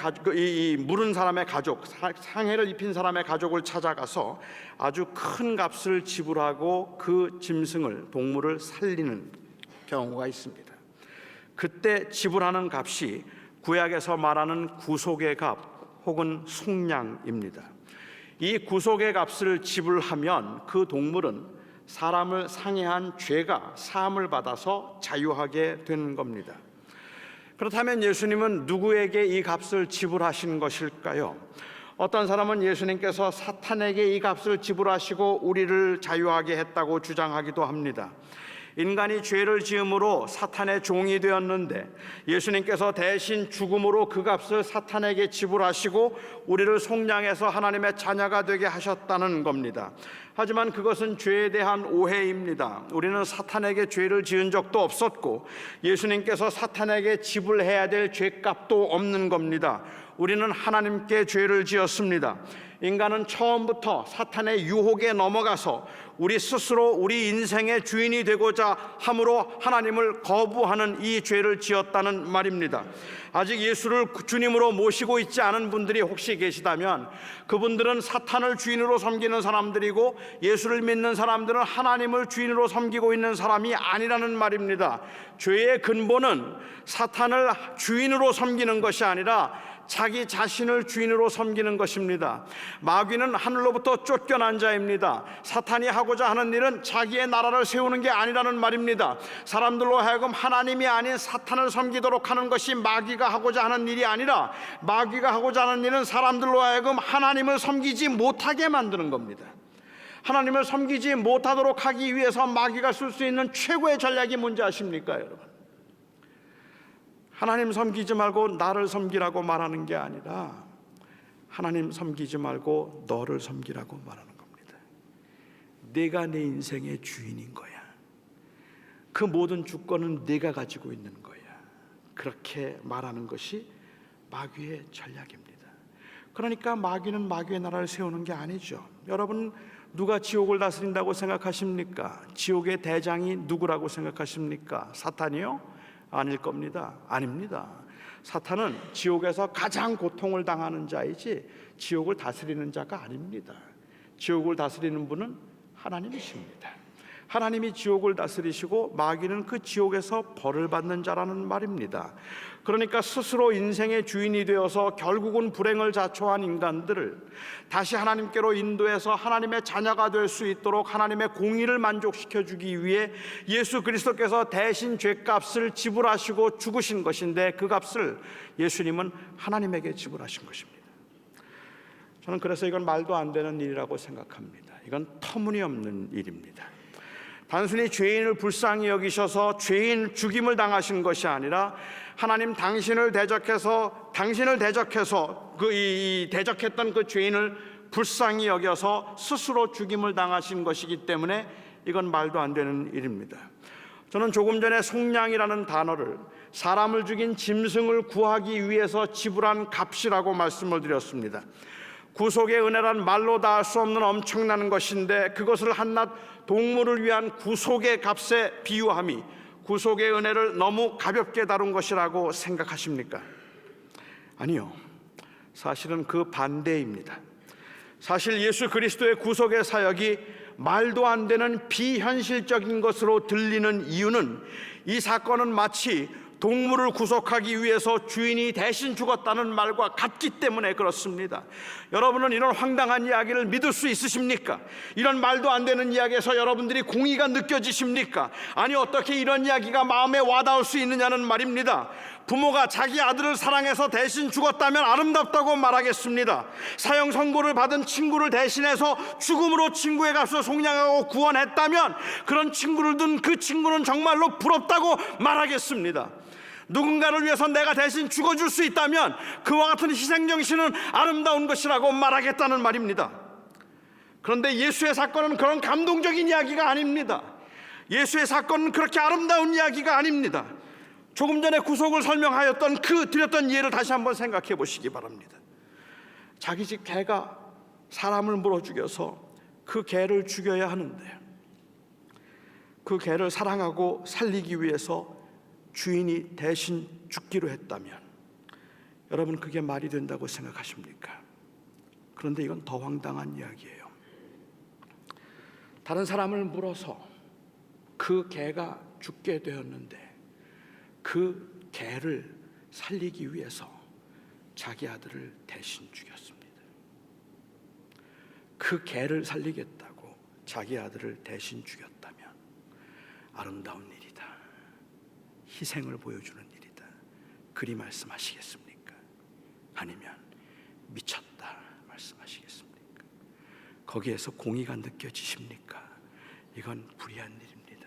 물은 사람의 가족, 상해를 입힌 사람의 가족을 찾아가서 아주 큰 값을 지불하고 그 짐승을, 동물을 살리는 경우가 있습니다. 그때 지불하는 값이 구약에서 말하는 구속의 값 혹은 속량입니다. 이 구속의 값을 지불하면 그 동물은 사람을 상해한 죄가 사함을 받아서 자유하게 된 겁니다. 그렇다면 예수님은 누구에게 이 값을 지불하신 것일까요? 어떤 사람은 예수님께서 사탄에게 이 값을 지불하시고 우리를 자유하게 했다고 주장하기도 합니다. 인간이 죄를 지음으로 사탄의 종이 되었는데 예수님께서 대신 죽음으로 그 값을 사탄에게 지불하시고 우리를 속량해서 하나님의 자녀가 되게 하셨다는 겁니다. 하지만 그것은 죄에 대한 오해입니다. 우리는 사탄에게 죄를 지은 적도 없었고 예수님께서 사탄에게 지불해야 될 죄값도 없는 겁니다. 우리는 하나님께 죄를 지었습니다. 인간은 처음부터 사탄의 유혹에 넘어가서 우리 스스로 우리 인생의 주인이 되고자 함으로 하나님을 거부하는 이 죄를 지었다는 말입니다. 아직 예수를 주님으로 모시고 있지 않은 분들이 혹시 계시다면 그분들은 사탄을 주인으로 섬기는 사람들이고 예수를 믿는 사람들은 하나님을 주인으로 섬기고 있는 사람이 아니라는 말입니다. 죄의 근본은 사탄을 주인으로 섬기는 것이 아니라 자기 자신을 주인으로 섬기는 것입니다. 마귀는 하늘로부터 쫓겨난 자입니다. 사탄이 하고자 하는 일은 자기의 나라를 세우는 게 아니라는 말입니다. 사람들로 하여금 하나님이 아닌 사탄을 섬기도록 하는 것이 마귀가 하고자 하는 일이 아니라 마귀가 하고자 하는 일은 사람들로 하여금 하나님을 섬기지 못하게 만드는 겁니다. 하나님을 섬기지 못하도록 하기 위해서 마귀가 쓸 수 있는 최고의 전략이 뭔지 아십니까, 여러분? 하나님 섬기지 말고 나를 섬기라고 말하는 게 아니라 하나님 섬기지 말고 너를 섬기라고 말하는 겁니다. 내가 내 인생의 주인인 거야. 그 모든 주권은 내가 가지고 있는 거야. 그렇게 말하는 것이 마귀의 전략입니다. 그러니까 마귀는 마귀의 나라를 세우는 게 아니죠. 여러분, 누가 지옥을 다스린다고 생각하십니까? 지옥의 대장이 누구라고 생각하십니까? 사탄이요? 아닐 겁니다. 아닙니다. 사탄은 지옥에서 가장 고통을 당하는 자이지 지옥을 다스리는 자가 아닙니다. 지옥을 다스리는 분은 하나님이십니다. 하나님이 지옥을 다스리시고 마귀는 그 지옥에서 벌을 받는 자라는 말입니다. 그러니까 스스로 인생의 주인이 되어서 결국은 불행을 자초한 인간들을 다시 하나님께로 인도해서 하나님의 자녀가 될 수 있도록 하나님의 공의를 만족시켜 주기 위해 예수 그리스도께서 대신 죄값을 지불하시고 죽으신 것인데 그 값을 예수님은 하나님에게 지불하신 것입니다. 저는 그래서 이건 말도 안 되는 일이라고 생각합니다. 이건 터무니없는 일입니다. 단순히 죄인을 불쌍히 여기셔서 죄인 죽임을 당하신 것이 아니라 하나님 당신을 대적해서 대적했던 그 죄인을 불쌍히 여겨서 스스로 죽임을 당하신 것이기 때문에 이건 말도 안 되는 일입니다. 저는 조금 전에 속량이라는 단어를 사람을 죽인 짐승을 구하기 위해서 지불한 값이라고 말씀을 드렸습니다. 구속의 은혜란 말로 다 할 수 없는 엄청난 것인데 그것을 한낱 동물을 위한 구속의 값에 비유함이 구속의 은혜를 너무 가볍게 다룬 것이라고 생각하십니까? 아니요. 사실은 그 반대입니다. 사실 예수 그리스도의 구속의 사역이 말도 안 되는 비현실적인 것으로 들리는 이유는 이 사건은 마치 동물을 구속하기 위해서 주인이 대신 죽었다는 말과 같기 때문에 그렇습니다. 여러분은 이런 황당한 이야기를 믿을 수 있으십니까? 이런 말도 안 되는 이야기에서 여러분들이 공의가 느껴지십니까? 아니, 어떻게 이런 이야기가 마음에 와닿을 수 있느냐는 말입니다. 부모가 자기 아들을 사랑해서 대신 죽었다면 아름답다고 말하겠습니다. 사형 선고를 받은 친구를 대신해서 죽음으로 친구의 값을 속량하고 구원했다면 그런 친구를 둔 그 친구는 정말로 부럽다고 말하겠습니다. 누군가를 위해서 내가 대신 죽어줄 수 있다면 그와 같은 희생정신은 아름다운 것이라고 말하겠다는 말입니다. 그런데 예수의 사건은 그런 감동적인 이야기가 아닙니다. 예수의 사건은 그렇게 아름다운 이야기가 아닙니다. 조금 전에 구속을 설명하였던 드렸던 예를 다시 한번 생각해 보시기 바랍니다. 자기 집 개가 사람을 물어 죽여서 그 개를 죽여야 하는데 그 개를 사랑하고 살리기 위해서 주인이 대신 죽기로 했다면 여러분, 그게 말이 된다고 생각하십니까? 그런데 이건 더 황당한 이야기예요. 다른 사람을 물어서 그 개가 죽게 되었는데 그 개를 살리기 위해서 자기 아들을 대신 죽였습니다. 그 개를 살리겠다고 자기 아들을 대신 죽였다면 아름다운 일이다, 희생을 보여주는 일이다, 그리 말씀하시겠습니까? 아니면 미쳤다 말씀하시겠습니까? 거기에서 공의가 느껴지십니까? 이건 불의한 일입니다.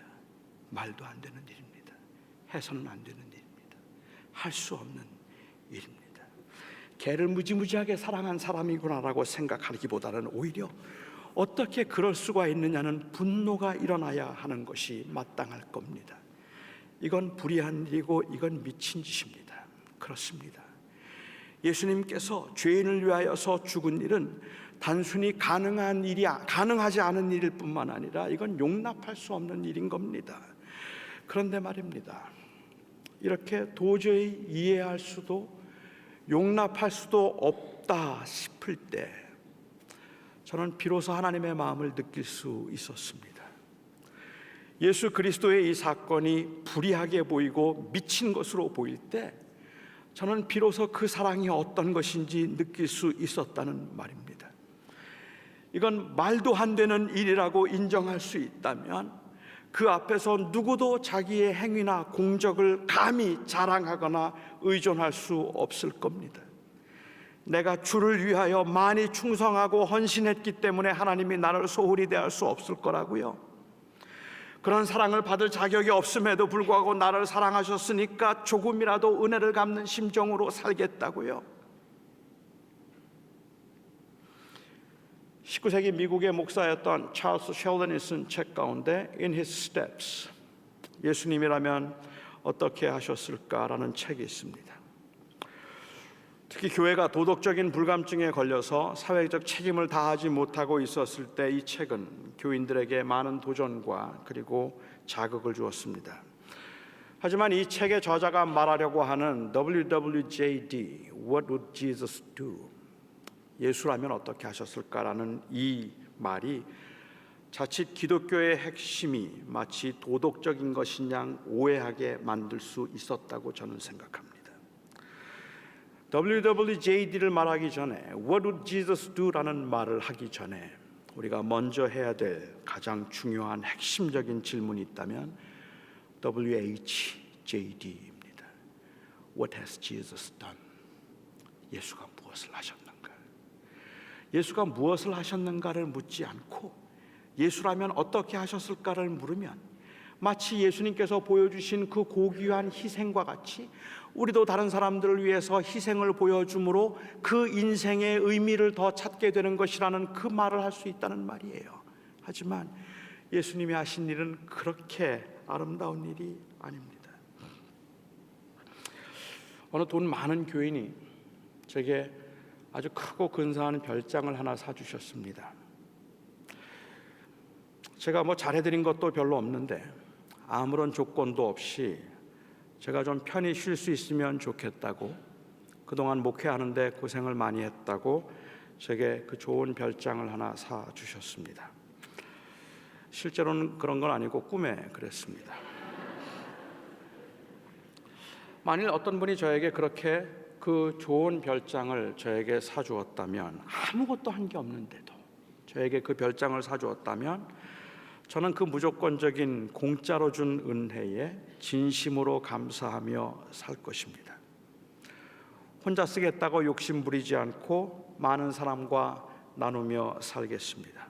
말도 안 되는 일입니다. 해서는 안 되는 일입니다. 할 수 없는 일입니다. 걔를 무지무지하게 사랑한 사람이구나라고 생각하기보다는 오히려 어떻게 그럴 수가 있느냐는 분노가 일어나야 하는 것이 마땅할 겁니다. 이건 불의한 일이고 이건 미친 짓입니다. 그렇습니다. 예수님께서 죄인을 위하여서 죽은 일은 단순히 가능하지 않은 일일 뿐만 아니라 이건 용납할 수 없는 일인 겁니다. 그런데 말입니다, 이렇게 도저히 이해할 수도 용납할 수도 없다 싶을 때 저는 비로소 하나님의 마음을 느낄 수 있었습니다. 예수 그리스도의 이 사건이 불의하게 보이고 미친 것으로 보일 때 저는 비로소 그 사랑이 어떤 것인지 느낄 수 있었다는 말입니다. 이건 말도 안 되는 일이라고 인정할 수 있다면 그 앞에서 누구도 자기의 행위나 공적을 감히 자랑하거나 의존할 수 없을 겁니다. 내가 주를 위하여 많이 충성하고 헌신했기 때문에 하나님이 나를 소홀히 대할 수 없을 거라고요. 그런 사랑을 받을 자격이 없음에도 불구하고 나를 사랑하셨으니까 조금이라도 은혜를 갚는 심정으로 살겠다고요. 19세기 미국의 목사였던 찰스 셸던이 쓴 책 가운데 In His Steps, 예수님이라면 어떻게 하셨을까라는 책이 있습니다. 특히 교회가 도덕적인 불감증에 걸려서 사회적 책임을 다하지 못하고 있었을 때 이 책은 교인들에게 많은 도전과 그리고 자극을 주었습니다. 하지만 이 책의 저자가 말하려고 하는 WWJD, What would Jesus do? 예수라면 어떻게 하셨을까라는 이 말이 자칫 기독교의 핵심이 마치 도덕적인 것인 양 오해하게 만들 수 있었다고 저는 생각합니다. WWJD를 말하기 전에 What would Jesus do? 라는 말을 하기 전에 우리가 먼저 해야 될 가장 중요한 핵심적인 질문이 있다면 WHJD입니다. What has Jesus done? 예수가 무엇을 하셨는가? 예수가 무엇을 하셨는가를 묻지 않고 예수라면 어떻게 하셨을까를 물으면 마치 예수님께서 보여주신 그 고귀한 희생과 같이 우리도 다른 사람들을 위해서 희생을 보여줌으로 그 인생의 의미를 더 찾게 되는 것이라는 그 말을 할 수 있다는 말이에요. 하지만 예수님이 하신 일은 그렇게 아름다운 일이 아닙니다. 어느 돈 많은 교인이 제게 아주 크고 근사한 별장을 하나 사주셨습니다. 제가 잘해드린 것도 별로 없는데 아무런 조건도 없이 제가 좀 편히 쉴 수 있으면 좋겠다고, 그동안 목회하는데 고생을 많이 했다고 제게 그 좋은 별장을 하나 사주셨습니다. 실제로는 그런 건 아니고 꿈에 그랬습니다. 만일 어떤 분이 저에게 그렇게 그 좋은 별장을 저에게 사주었다면, 아무것도 한 게 없는데도 저에게 그 별장을 사주었다면 저는 그 무조건적인 공짜로 준 은혜에 진심으로 감사하며 살 것입니다. 혼자 쓰겠다고 욕심 부리지 않고 많은 사람과 나누며 살겠습니다.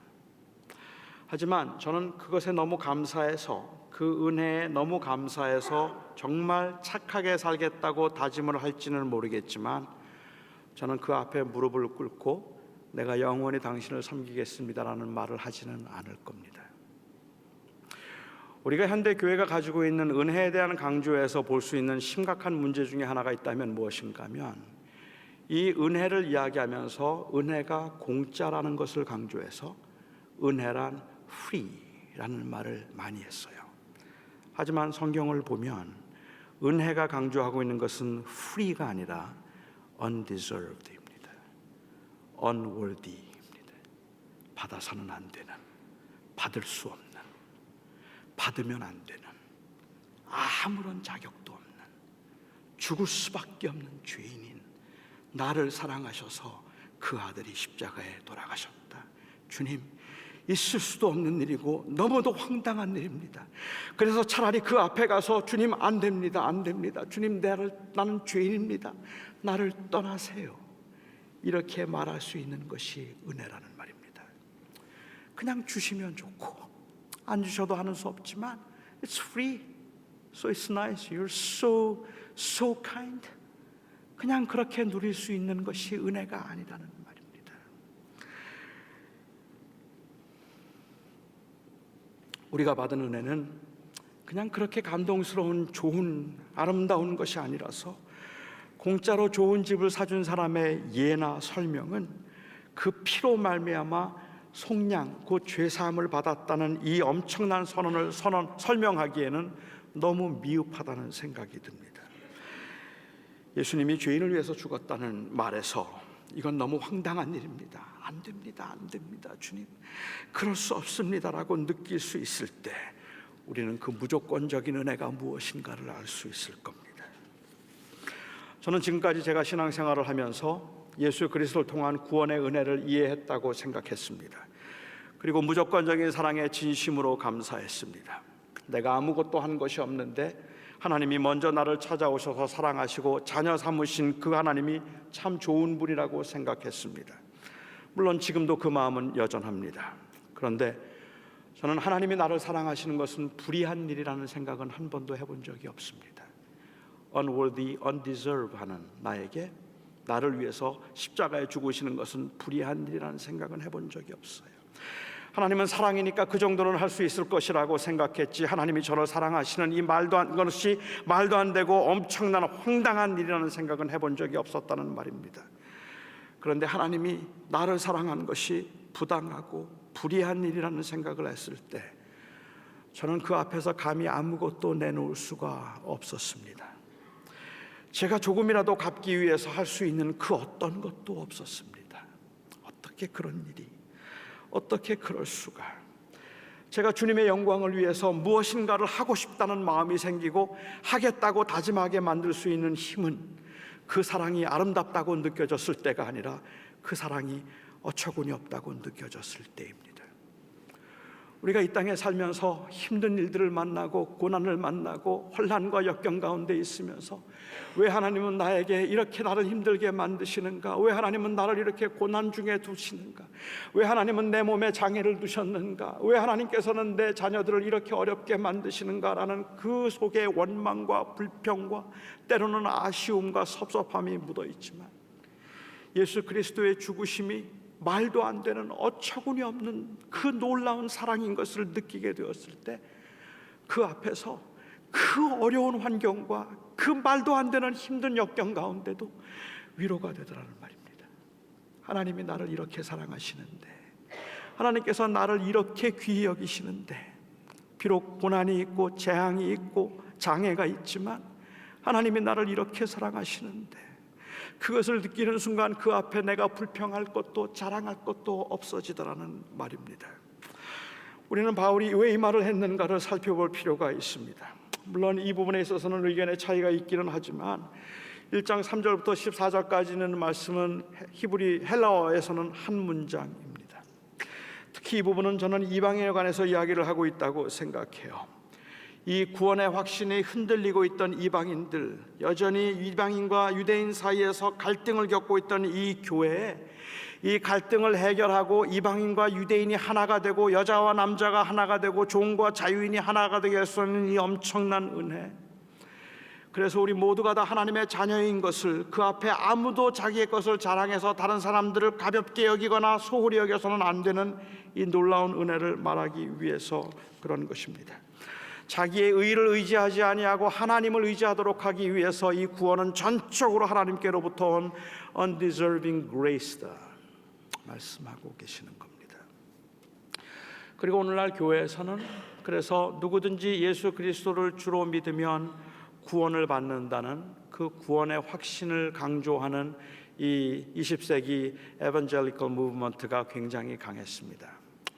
하지만 저는 그것에 너무 감사해서, 그 은혜에 너무 감사해서 정말 착하게 살겠다고 다짐을 할지는 모르겠지만 저는 그 앞에 무릎을 꿇고 내가 영원히 당신을 섬기겠습니다라는 말을 하지는 않을 겁니다. 우리가 현대 교회가 가지고 있는 은혜에 대한 강조에서 볼 수 있는 심각한 문제 중에 하나가 있다면 무엇인가 하면, 이 은혜를 이야기하면서 은혜가 공짜라는 것을 강조해서 은혜란 free라는 말을 많이 했어요. 하지만 성경을 보면 은혜가 강조하고 있는 것은 free가 아니라 undeserved입니다. unworthy입니다. 받아서는 안 되는, 받을 수 없는, 받으면 안 되는, 아무런 자격도 없는, 죽을 수밖에 없는 죄인인 나를 사랑하셔서 그 아들이 십자가에 돌아가셨다. 주님, 있을 수도 없는 일이고 너무도 황당한 일입니다. 그래서 차라리 그 앞에 가서 주님 안 됩니다, 안 됩니다, 주님 나는 죄인입니다, 나를 떠나세요, 이렇게 말할 수 있는 것이 은혜라는 말입니다. 그냥 주시면 좋고 안 주셔도 하는 수 없지만 It's free, so it's nice, you're so kind. 그냥 그렇게 누릴 수 있는 것이 은혜가 아니라는 말입니다. 우리가 받은 은혜는 그냥 그렇게 감동스러운 좋은 아름다운 것이 아니라서 공짜로 좋은 집을 사준 사람의 예나 설명은 그 피로 말미암아 속량 곧 죄사함을 받았다는 이 엄청난 선언을 설명하기에는 너무 미흡하다는 생각이 듭니다. 예수님이 죄인을 위해서 죽었다는 말에서 이건 너무 황당한 일입니다, 안 됩니다, 안 됩니다, 주님 그럴 수 없습니다라고 느낄 수 있을 때 우리는 그 무조건적인 은혜가 무엇인가를 알 수 있을 겁니다. 저는 지금까지 제가 신앙생활을 하면서 예수 그리스도를 통한 구원의 은혜를 이해했다고 생각했습니다. 그리고 무조건적인 사랑에 진심으로 감사했습니다. 내가 아무것도 한 것이 없는데 하나님이 먼저 나를 찾아오셔서 사랑하시고 자녀 삼으신 그 하나님이 참 좋은 분이라고 생각했습니다. 물론 지금도 그 마음은 여전합니다. 그런데 저는 하나님이 나를 사랑하시는 것은 불의한 일이라는 생각은 한 번도 해본 적이 없습니다. unworthy, undeserved 하는 나에게 나를 위해서 십자가에 죽으시는 것은 불의한 일이라는 생각은 해본 적이 없어요. 하나님은 사랑이니까 그 정도는 할 수 있을 것이라고 생각했지, 하나님이 저를 사랑하시는 이 말도 안 되고 엄청난 황당한 일이라는 생각은 해본 적이 없었다는 말입니다. 그런데 하나님이 나를 사랑한 것이 부당하고 불의한 일이라는 생각을 했을 때 저는 그 앞에서 감히 아무것도 내놓을 수가 없었습니다. 제가 조금이라도 갚기 위해서 할 수 있는 그 어떤 것도 없었습니다. 어떻게 그런 일이, 어떻게 그럴 수가. 제가 주님의 영광을 위해서 무엇인가를 하고 싶다는 마음이 생기고 하겠다고 다짐하게 만들 수 있는 힘은 그 사랑이 아름답다고 느껴졌을 때가 아니라 그 사랑이 어처구니 없다고 느껴졌을 때입니다. 우리가 이 땅에 살면서 힘든 일들을 만나고 고난을 만나고 혼란과 역경 가운데 있으면서 왜 하나님은 나에게 이렇게 나를 힘들게 만드시는가, 왜 하나님은 나를 이렇게 고난 중에 두시는가, 왜 하나님은 내 몸에 장애를 두셨는가, 왜 하나님께서는 내 자녀들을 이렇게 어렵게 만드시는가라는 그 속에 원망과 불평과 때로는 아쉬움과 섭섭함이 묻어있지만 예수 그리스도의 죽으심이 말도 안 되는 어처구니 없는 그 놀라운 사랑인 것을 느끼게 되었을 때 그 앞에서 그 어려운 환경과 그 말도 안 되는 힘든 역경 가운데도 위로가 되더라는 말입니다. 하나님이 나를 이렇게 사랑하시는데, 하나님께서 나를 이렇게 귀히 여기시는데, 비록 고난이 있고 재앙이 있고 장애가 있지만 하나님이 나를 이렇게 사랑하시는데, 그것을 느끼는 순간 그 앞에 내가 불평할 것도 자랑할 것도 없어지더라는 말입니다. 우리는 바울이 왜 이 말을 했는가를 살펴볼 필요가 있습니다. 물론 이 부분에 있어서는 의견의 차이가 있기는 하지만 1장 3절부터 14절까지는 말씀은 히브리 헬라어에서는 한 문장입니다. 특히 이 부분은 저는 이방인에 관해서 이야기를 하고 있다고 생각해요. 이 구원의 확신이 흔들리고 있던 이방인들, 여전히 이방인과 유대인 사이에서 갈등을 겪고 있던 이 교회에 이 갈등을 해결하고 이방인과 유대인이 하나가 되고 여자와 남자가 하나가 되고 종과 자유인이 하나가 되게 해서는 이 엄청난 은혜, 그래서 우리 모두가 다 하나님의 자녀인 것을 그 앞에 아무도 자기의 것을 자랑해서 다른 사람들을 가볍게 여기거나 소홀히 여겨서는 안 되는 이 놀라운 은혜를 말하기 위해서 그런 것입니다. 자기의 의를 의지하지 아니하고 하나님을 의지하도록 하기 위해서 이 구원은 전적으로 하나님께로부터 온 undeserving grace다 말씀하고 계시는 겁니다. 그리고 오늘날 교회에서는 그래서 누구든지 예수 그리스도를 주로 믿으면 구원을 받는다는 그 구원의 확신을 강조하는 이 20세기 에반젤리컬 무브먼트가 굉장히 강했습니다.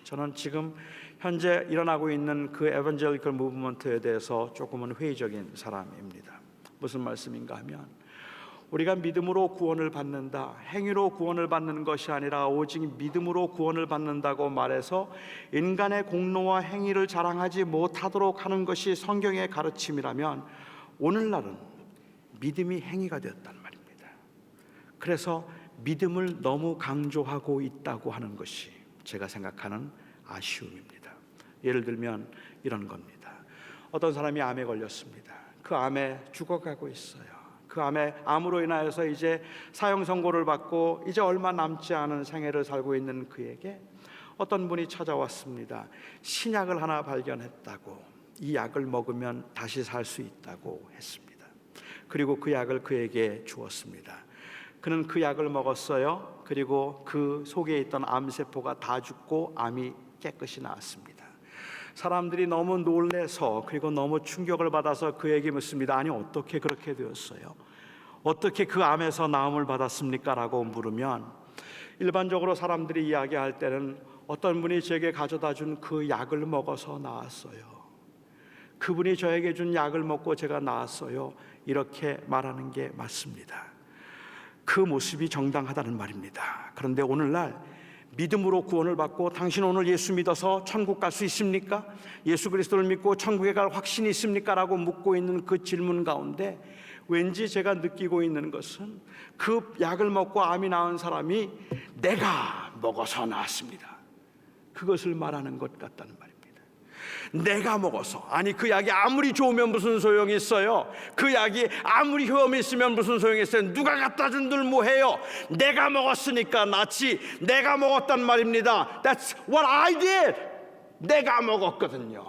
저는 지금 현재 일어나고 있는 그 에반젤리컬 무브먼트에 대해서 조금은 회의적인 사람입니다. 무슨 말씀인가 하면 우리가 믿음으로 구원을 받는다, 행위로 구원을 받는 것이 아니라 오직 믿음으로 구원을 받는다고 말해서 인간의 공로와 행위를 자랑하지 못하도록 하는 것이 성경의 가르침이라면, 오늘날은 믿음이 행위가 되었단 말입니다. 그래서 믿음을 너무 강조하고 있다고 하는 것이 제가 생각하는 아쉬움입니다. 예를 들면 이런 겁니다. 어떤 사람이 암에 걸렸습니다. 그 암에 죽어가고 있어요. 그 암으로 인하여서 이제 사형 선고를 받고 이제 얼마 남지 않은 생애를 살고 있는 그에게 어떤 분이 찾아왔습니다. 신약을 하나 발견했다고, 이 약을 먹으면 다시 살 수 있다고 했습니다. 그리고 그 약을 그에게 주었습니다. 그는 그 약을 먹었어요. 그리고 그 속에 있던 암세포가 다 죽고 암이 깨끗이 나았습니다. 사람들이 너무 놀래서, 그리고 너무 충격을 받아서 그에게 묻습니다. 아니, 어떻게 그렇게 되었어요? 어떻게 그 암에서 나음을 받았습니까? 라고 물으면, 일반적으로 사람들이 이야기할 때는 어떤 분이 제게 가져다 준 그 약을 먹어서 나았어요. 그분이 저에게 준 약을 먹고 제가 나았어요. 이렇게 말하는 게 맞습니다. 그 모습이 정당하다는 말입니다. 그런데 오늘날 믿음으로 구원을 받고 당신 오늘 예수 믿어서 천국 갈 수 있습니까? 예수 그리스도를 믿고 천국에 갈 확신이 있습니까? 라고 묻고 있는 그 질문 가운데 왠지 제가 느끼고 있는 것은 그 약을 먹고 암이 나은 사람이 내가 먹어서 나았습니다, 그것을 말하는 것 같다는 말입니다. 내가 먹어서, 아니 그 약이 아무리 좋으면 무슨 소용이 있어요? 그 약이 아무리 효험이 있으면 무슨 소용이 있어요? 누가 갖다 준들 뭐해요? 내가 먹었으니까 낫지. 내가 먹었단 말입니다. That's what I did. 내가 먹었거든요.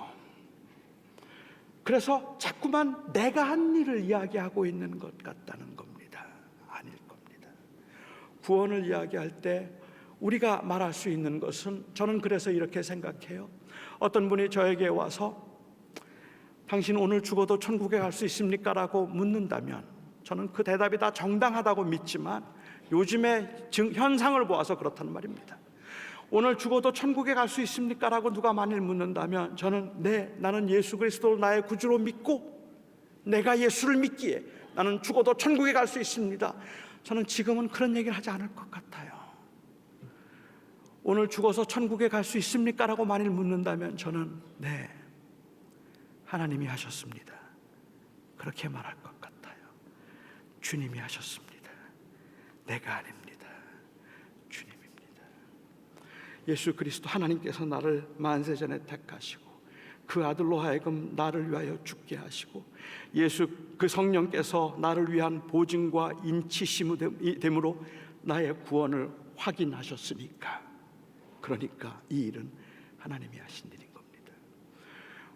그래서 자꾸만 내가 한 일을 이야기하고 있는 것 같다는 겁니다. 아닐 겁니다. 구원을 이야기할 때 우리가 말할 수 있는 것은, 저는 그래서 이렇게 생각해요. 어떤 분이 저에게 와서 당신 오늘 죽어도 천국에 갈 수 있습니까? 라고 묻는다면 저는 그 대답이 다 정당하다고 믿지만 요즘의 현상을 보아서 그렇단 말입니다. 오늘 죽어도 천국에 갈 수 있습니까? 라고 누가 만일 묻는다면 저는 네, 나는 예수 그리스도를 나의 구주로 믿고 내가 예수를 믿기에 나는 죽어도 천국에 갈 수 있습니다. 저는 지금은 그런 얘기를 하지 않을 것 같아요. 오늘 죽어서 천국에 갈 수 있습니까? 라고 만일 묻는다면 저는 네, 하나님이 하셨습니다, 그렇게 말할 것 같아요. 주님이 하셨습니다, 내가 아닙니다, 주님입니다. 예수 그리스도 하나님께서 나를 만세전에 택하시고 그 아들로 하여금 나를 위하여 죽게 하시고 예수 그 성령께서 나를 위한 보증과 인치심으로 나의 구원을 확인하셨으니까, 그러니까 이 일은 하나님이 하신 일인 겁니다.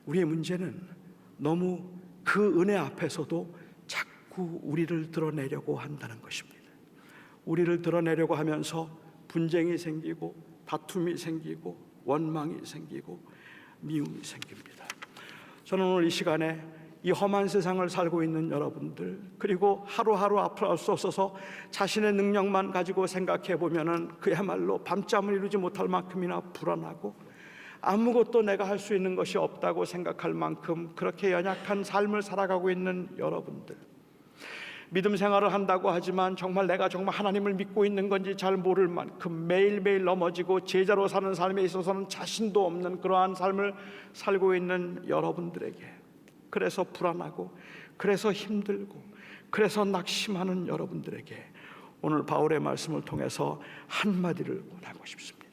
우리의 문제는 너무 그 은혜 앞에서도 자꾸 우리를 드러내려고 한다는 것입니다. 우리를 드러내려고 하면서 분쟁이 생기고 다툼이 생기고 원망이 생기고 미움이 생깁니다. 저는 오늘 이 시간에 이 험한 세상을 살고 있는 여러분들, 그리고 하루하루 앞으로 할 수 없어서 자신의 능력만 가지고 생각해 보면은 그야말로 밤잠을 이루지 못할 만큼이나 불안하고 아무것도 내가 할 수 있는 것이 없다고 생각할 만큼 그렇게 연약한 삶을 살아가고 있는 여러분들, 믿음 생활을 한다고 하지만 정말 내가 정말 하나님을 믿고 있는 건지 잘 모를 만큼 매일매일 넘어지고 제자로 사는 삶에 있어서는 자신도 없는 그러한 삶을 살고 있는 여러분들에게, 그래서 불안하고 그래서 힘들고 그래서 낙심하는 여러분들에게 오늘 바울의 말씀을 통해서 한마디를 권하고 싶습니다.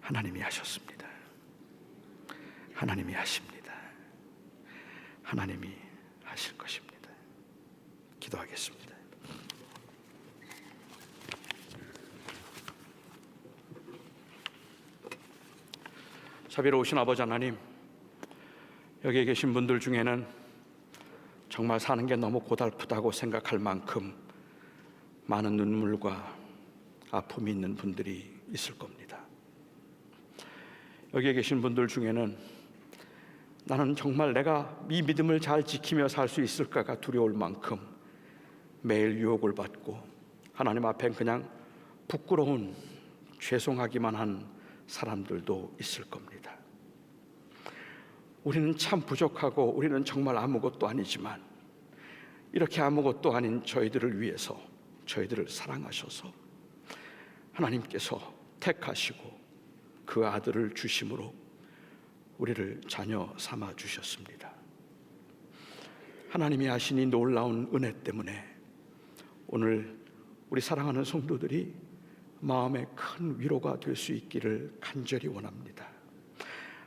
하나님이 하셨습니다. 하나님이 하십니다. 하나님이 하실 것입니다. 기도하겠습니다. 자비로우신 아버지 하나님, 여기에 계신 분들 중에는 정말 사는 게 너무 고달프다고 생각할 만큼 많은 눈물과 아픔이 있는 분들이 있을 겁니다. 여기에 계신 분들 중에는 나는 정말 내가 이 믿음을 잘 지키며 살 수 있을까가 두려울 만큼 매일 유혹을 받고 하나님 앞엔 그냥 부끄러운, 죄송하기만 한 사람들도 있을 겁니다. 우리는 참 부족하고 우리는 정말 아무것도 아니지만 이렇게 아무것도 아닌 저희들을 위해서 저희들을 사랑하셔서 하나님께서 택하시고 그 아들을 주심으로 우리를 자녀 삼아 주셨습니다. 하나님이 하신 이 놀라운 은혜 때문에 오늘 우리 사랑하는 성도들이 마음에 큰 위로가 될 수 있기를 간절히 원합니다.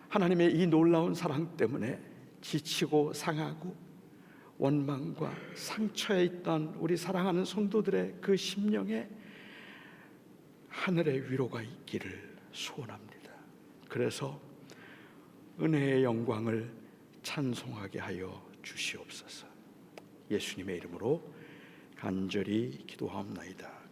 하나님의 이 놀라운 사랑 때문에 지치고 상하고 원망과 상처에 있던 우리 사랑하는 성도들의 그 심령에 하늘의 위로가 있기를 소원합니다. 그래서 은혜의 영광을 찬송하게 하여 주시옵소서. 예수님의 이름으로 간절히 기도하옵나이다.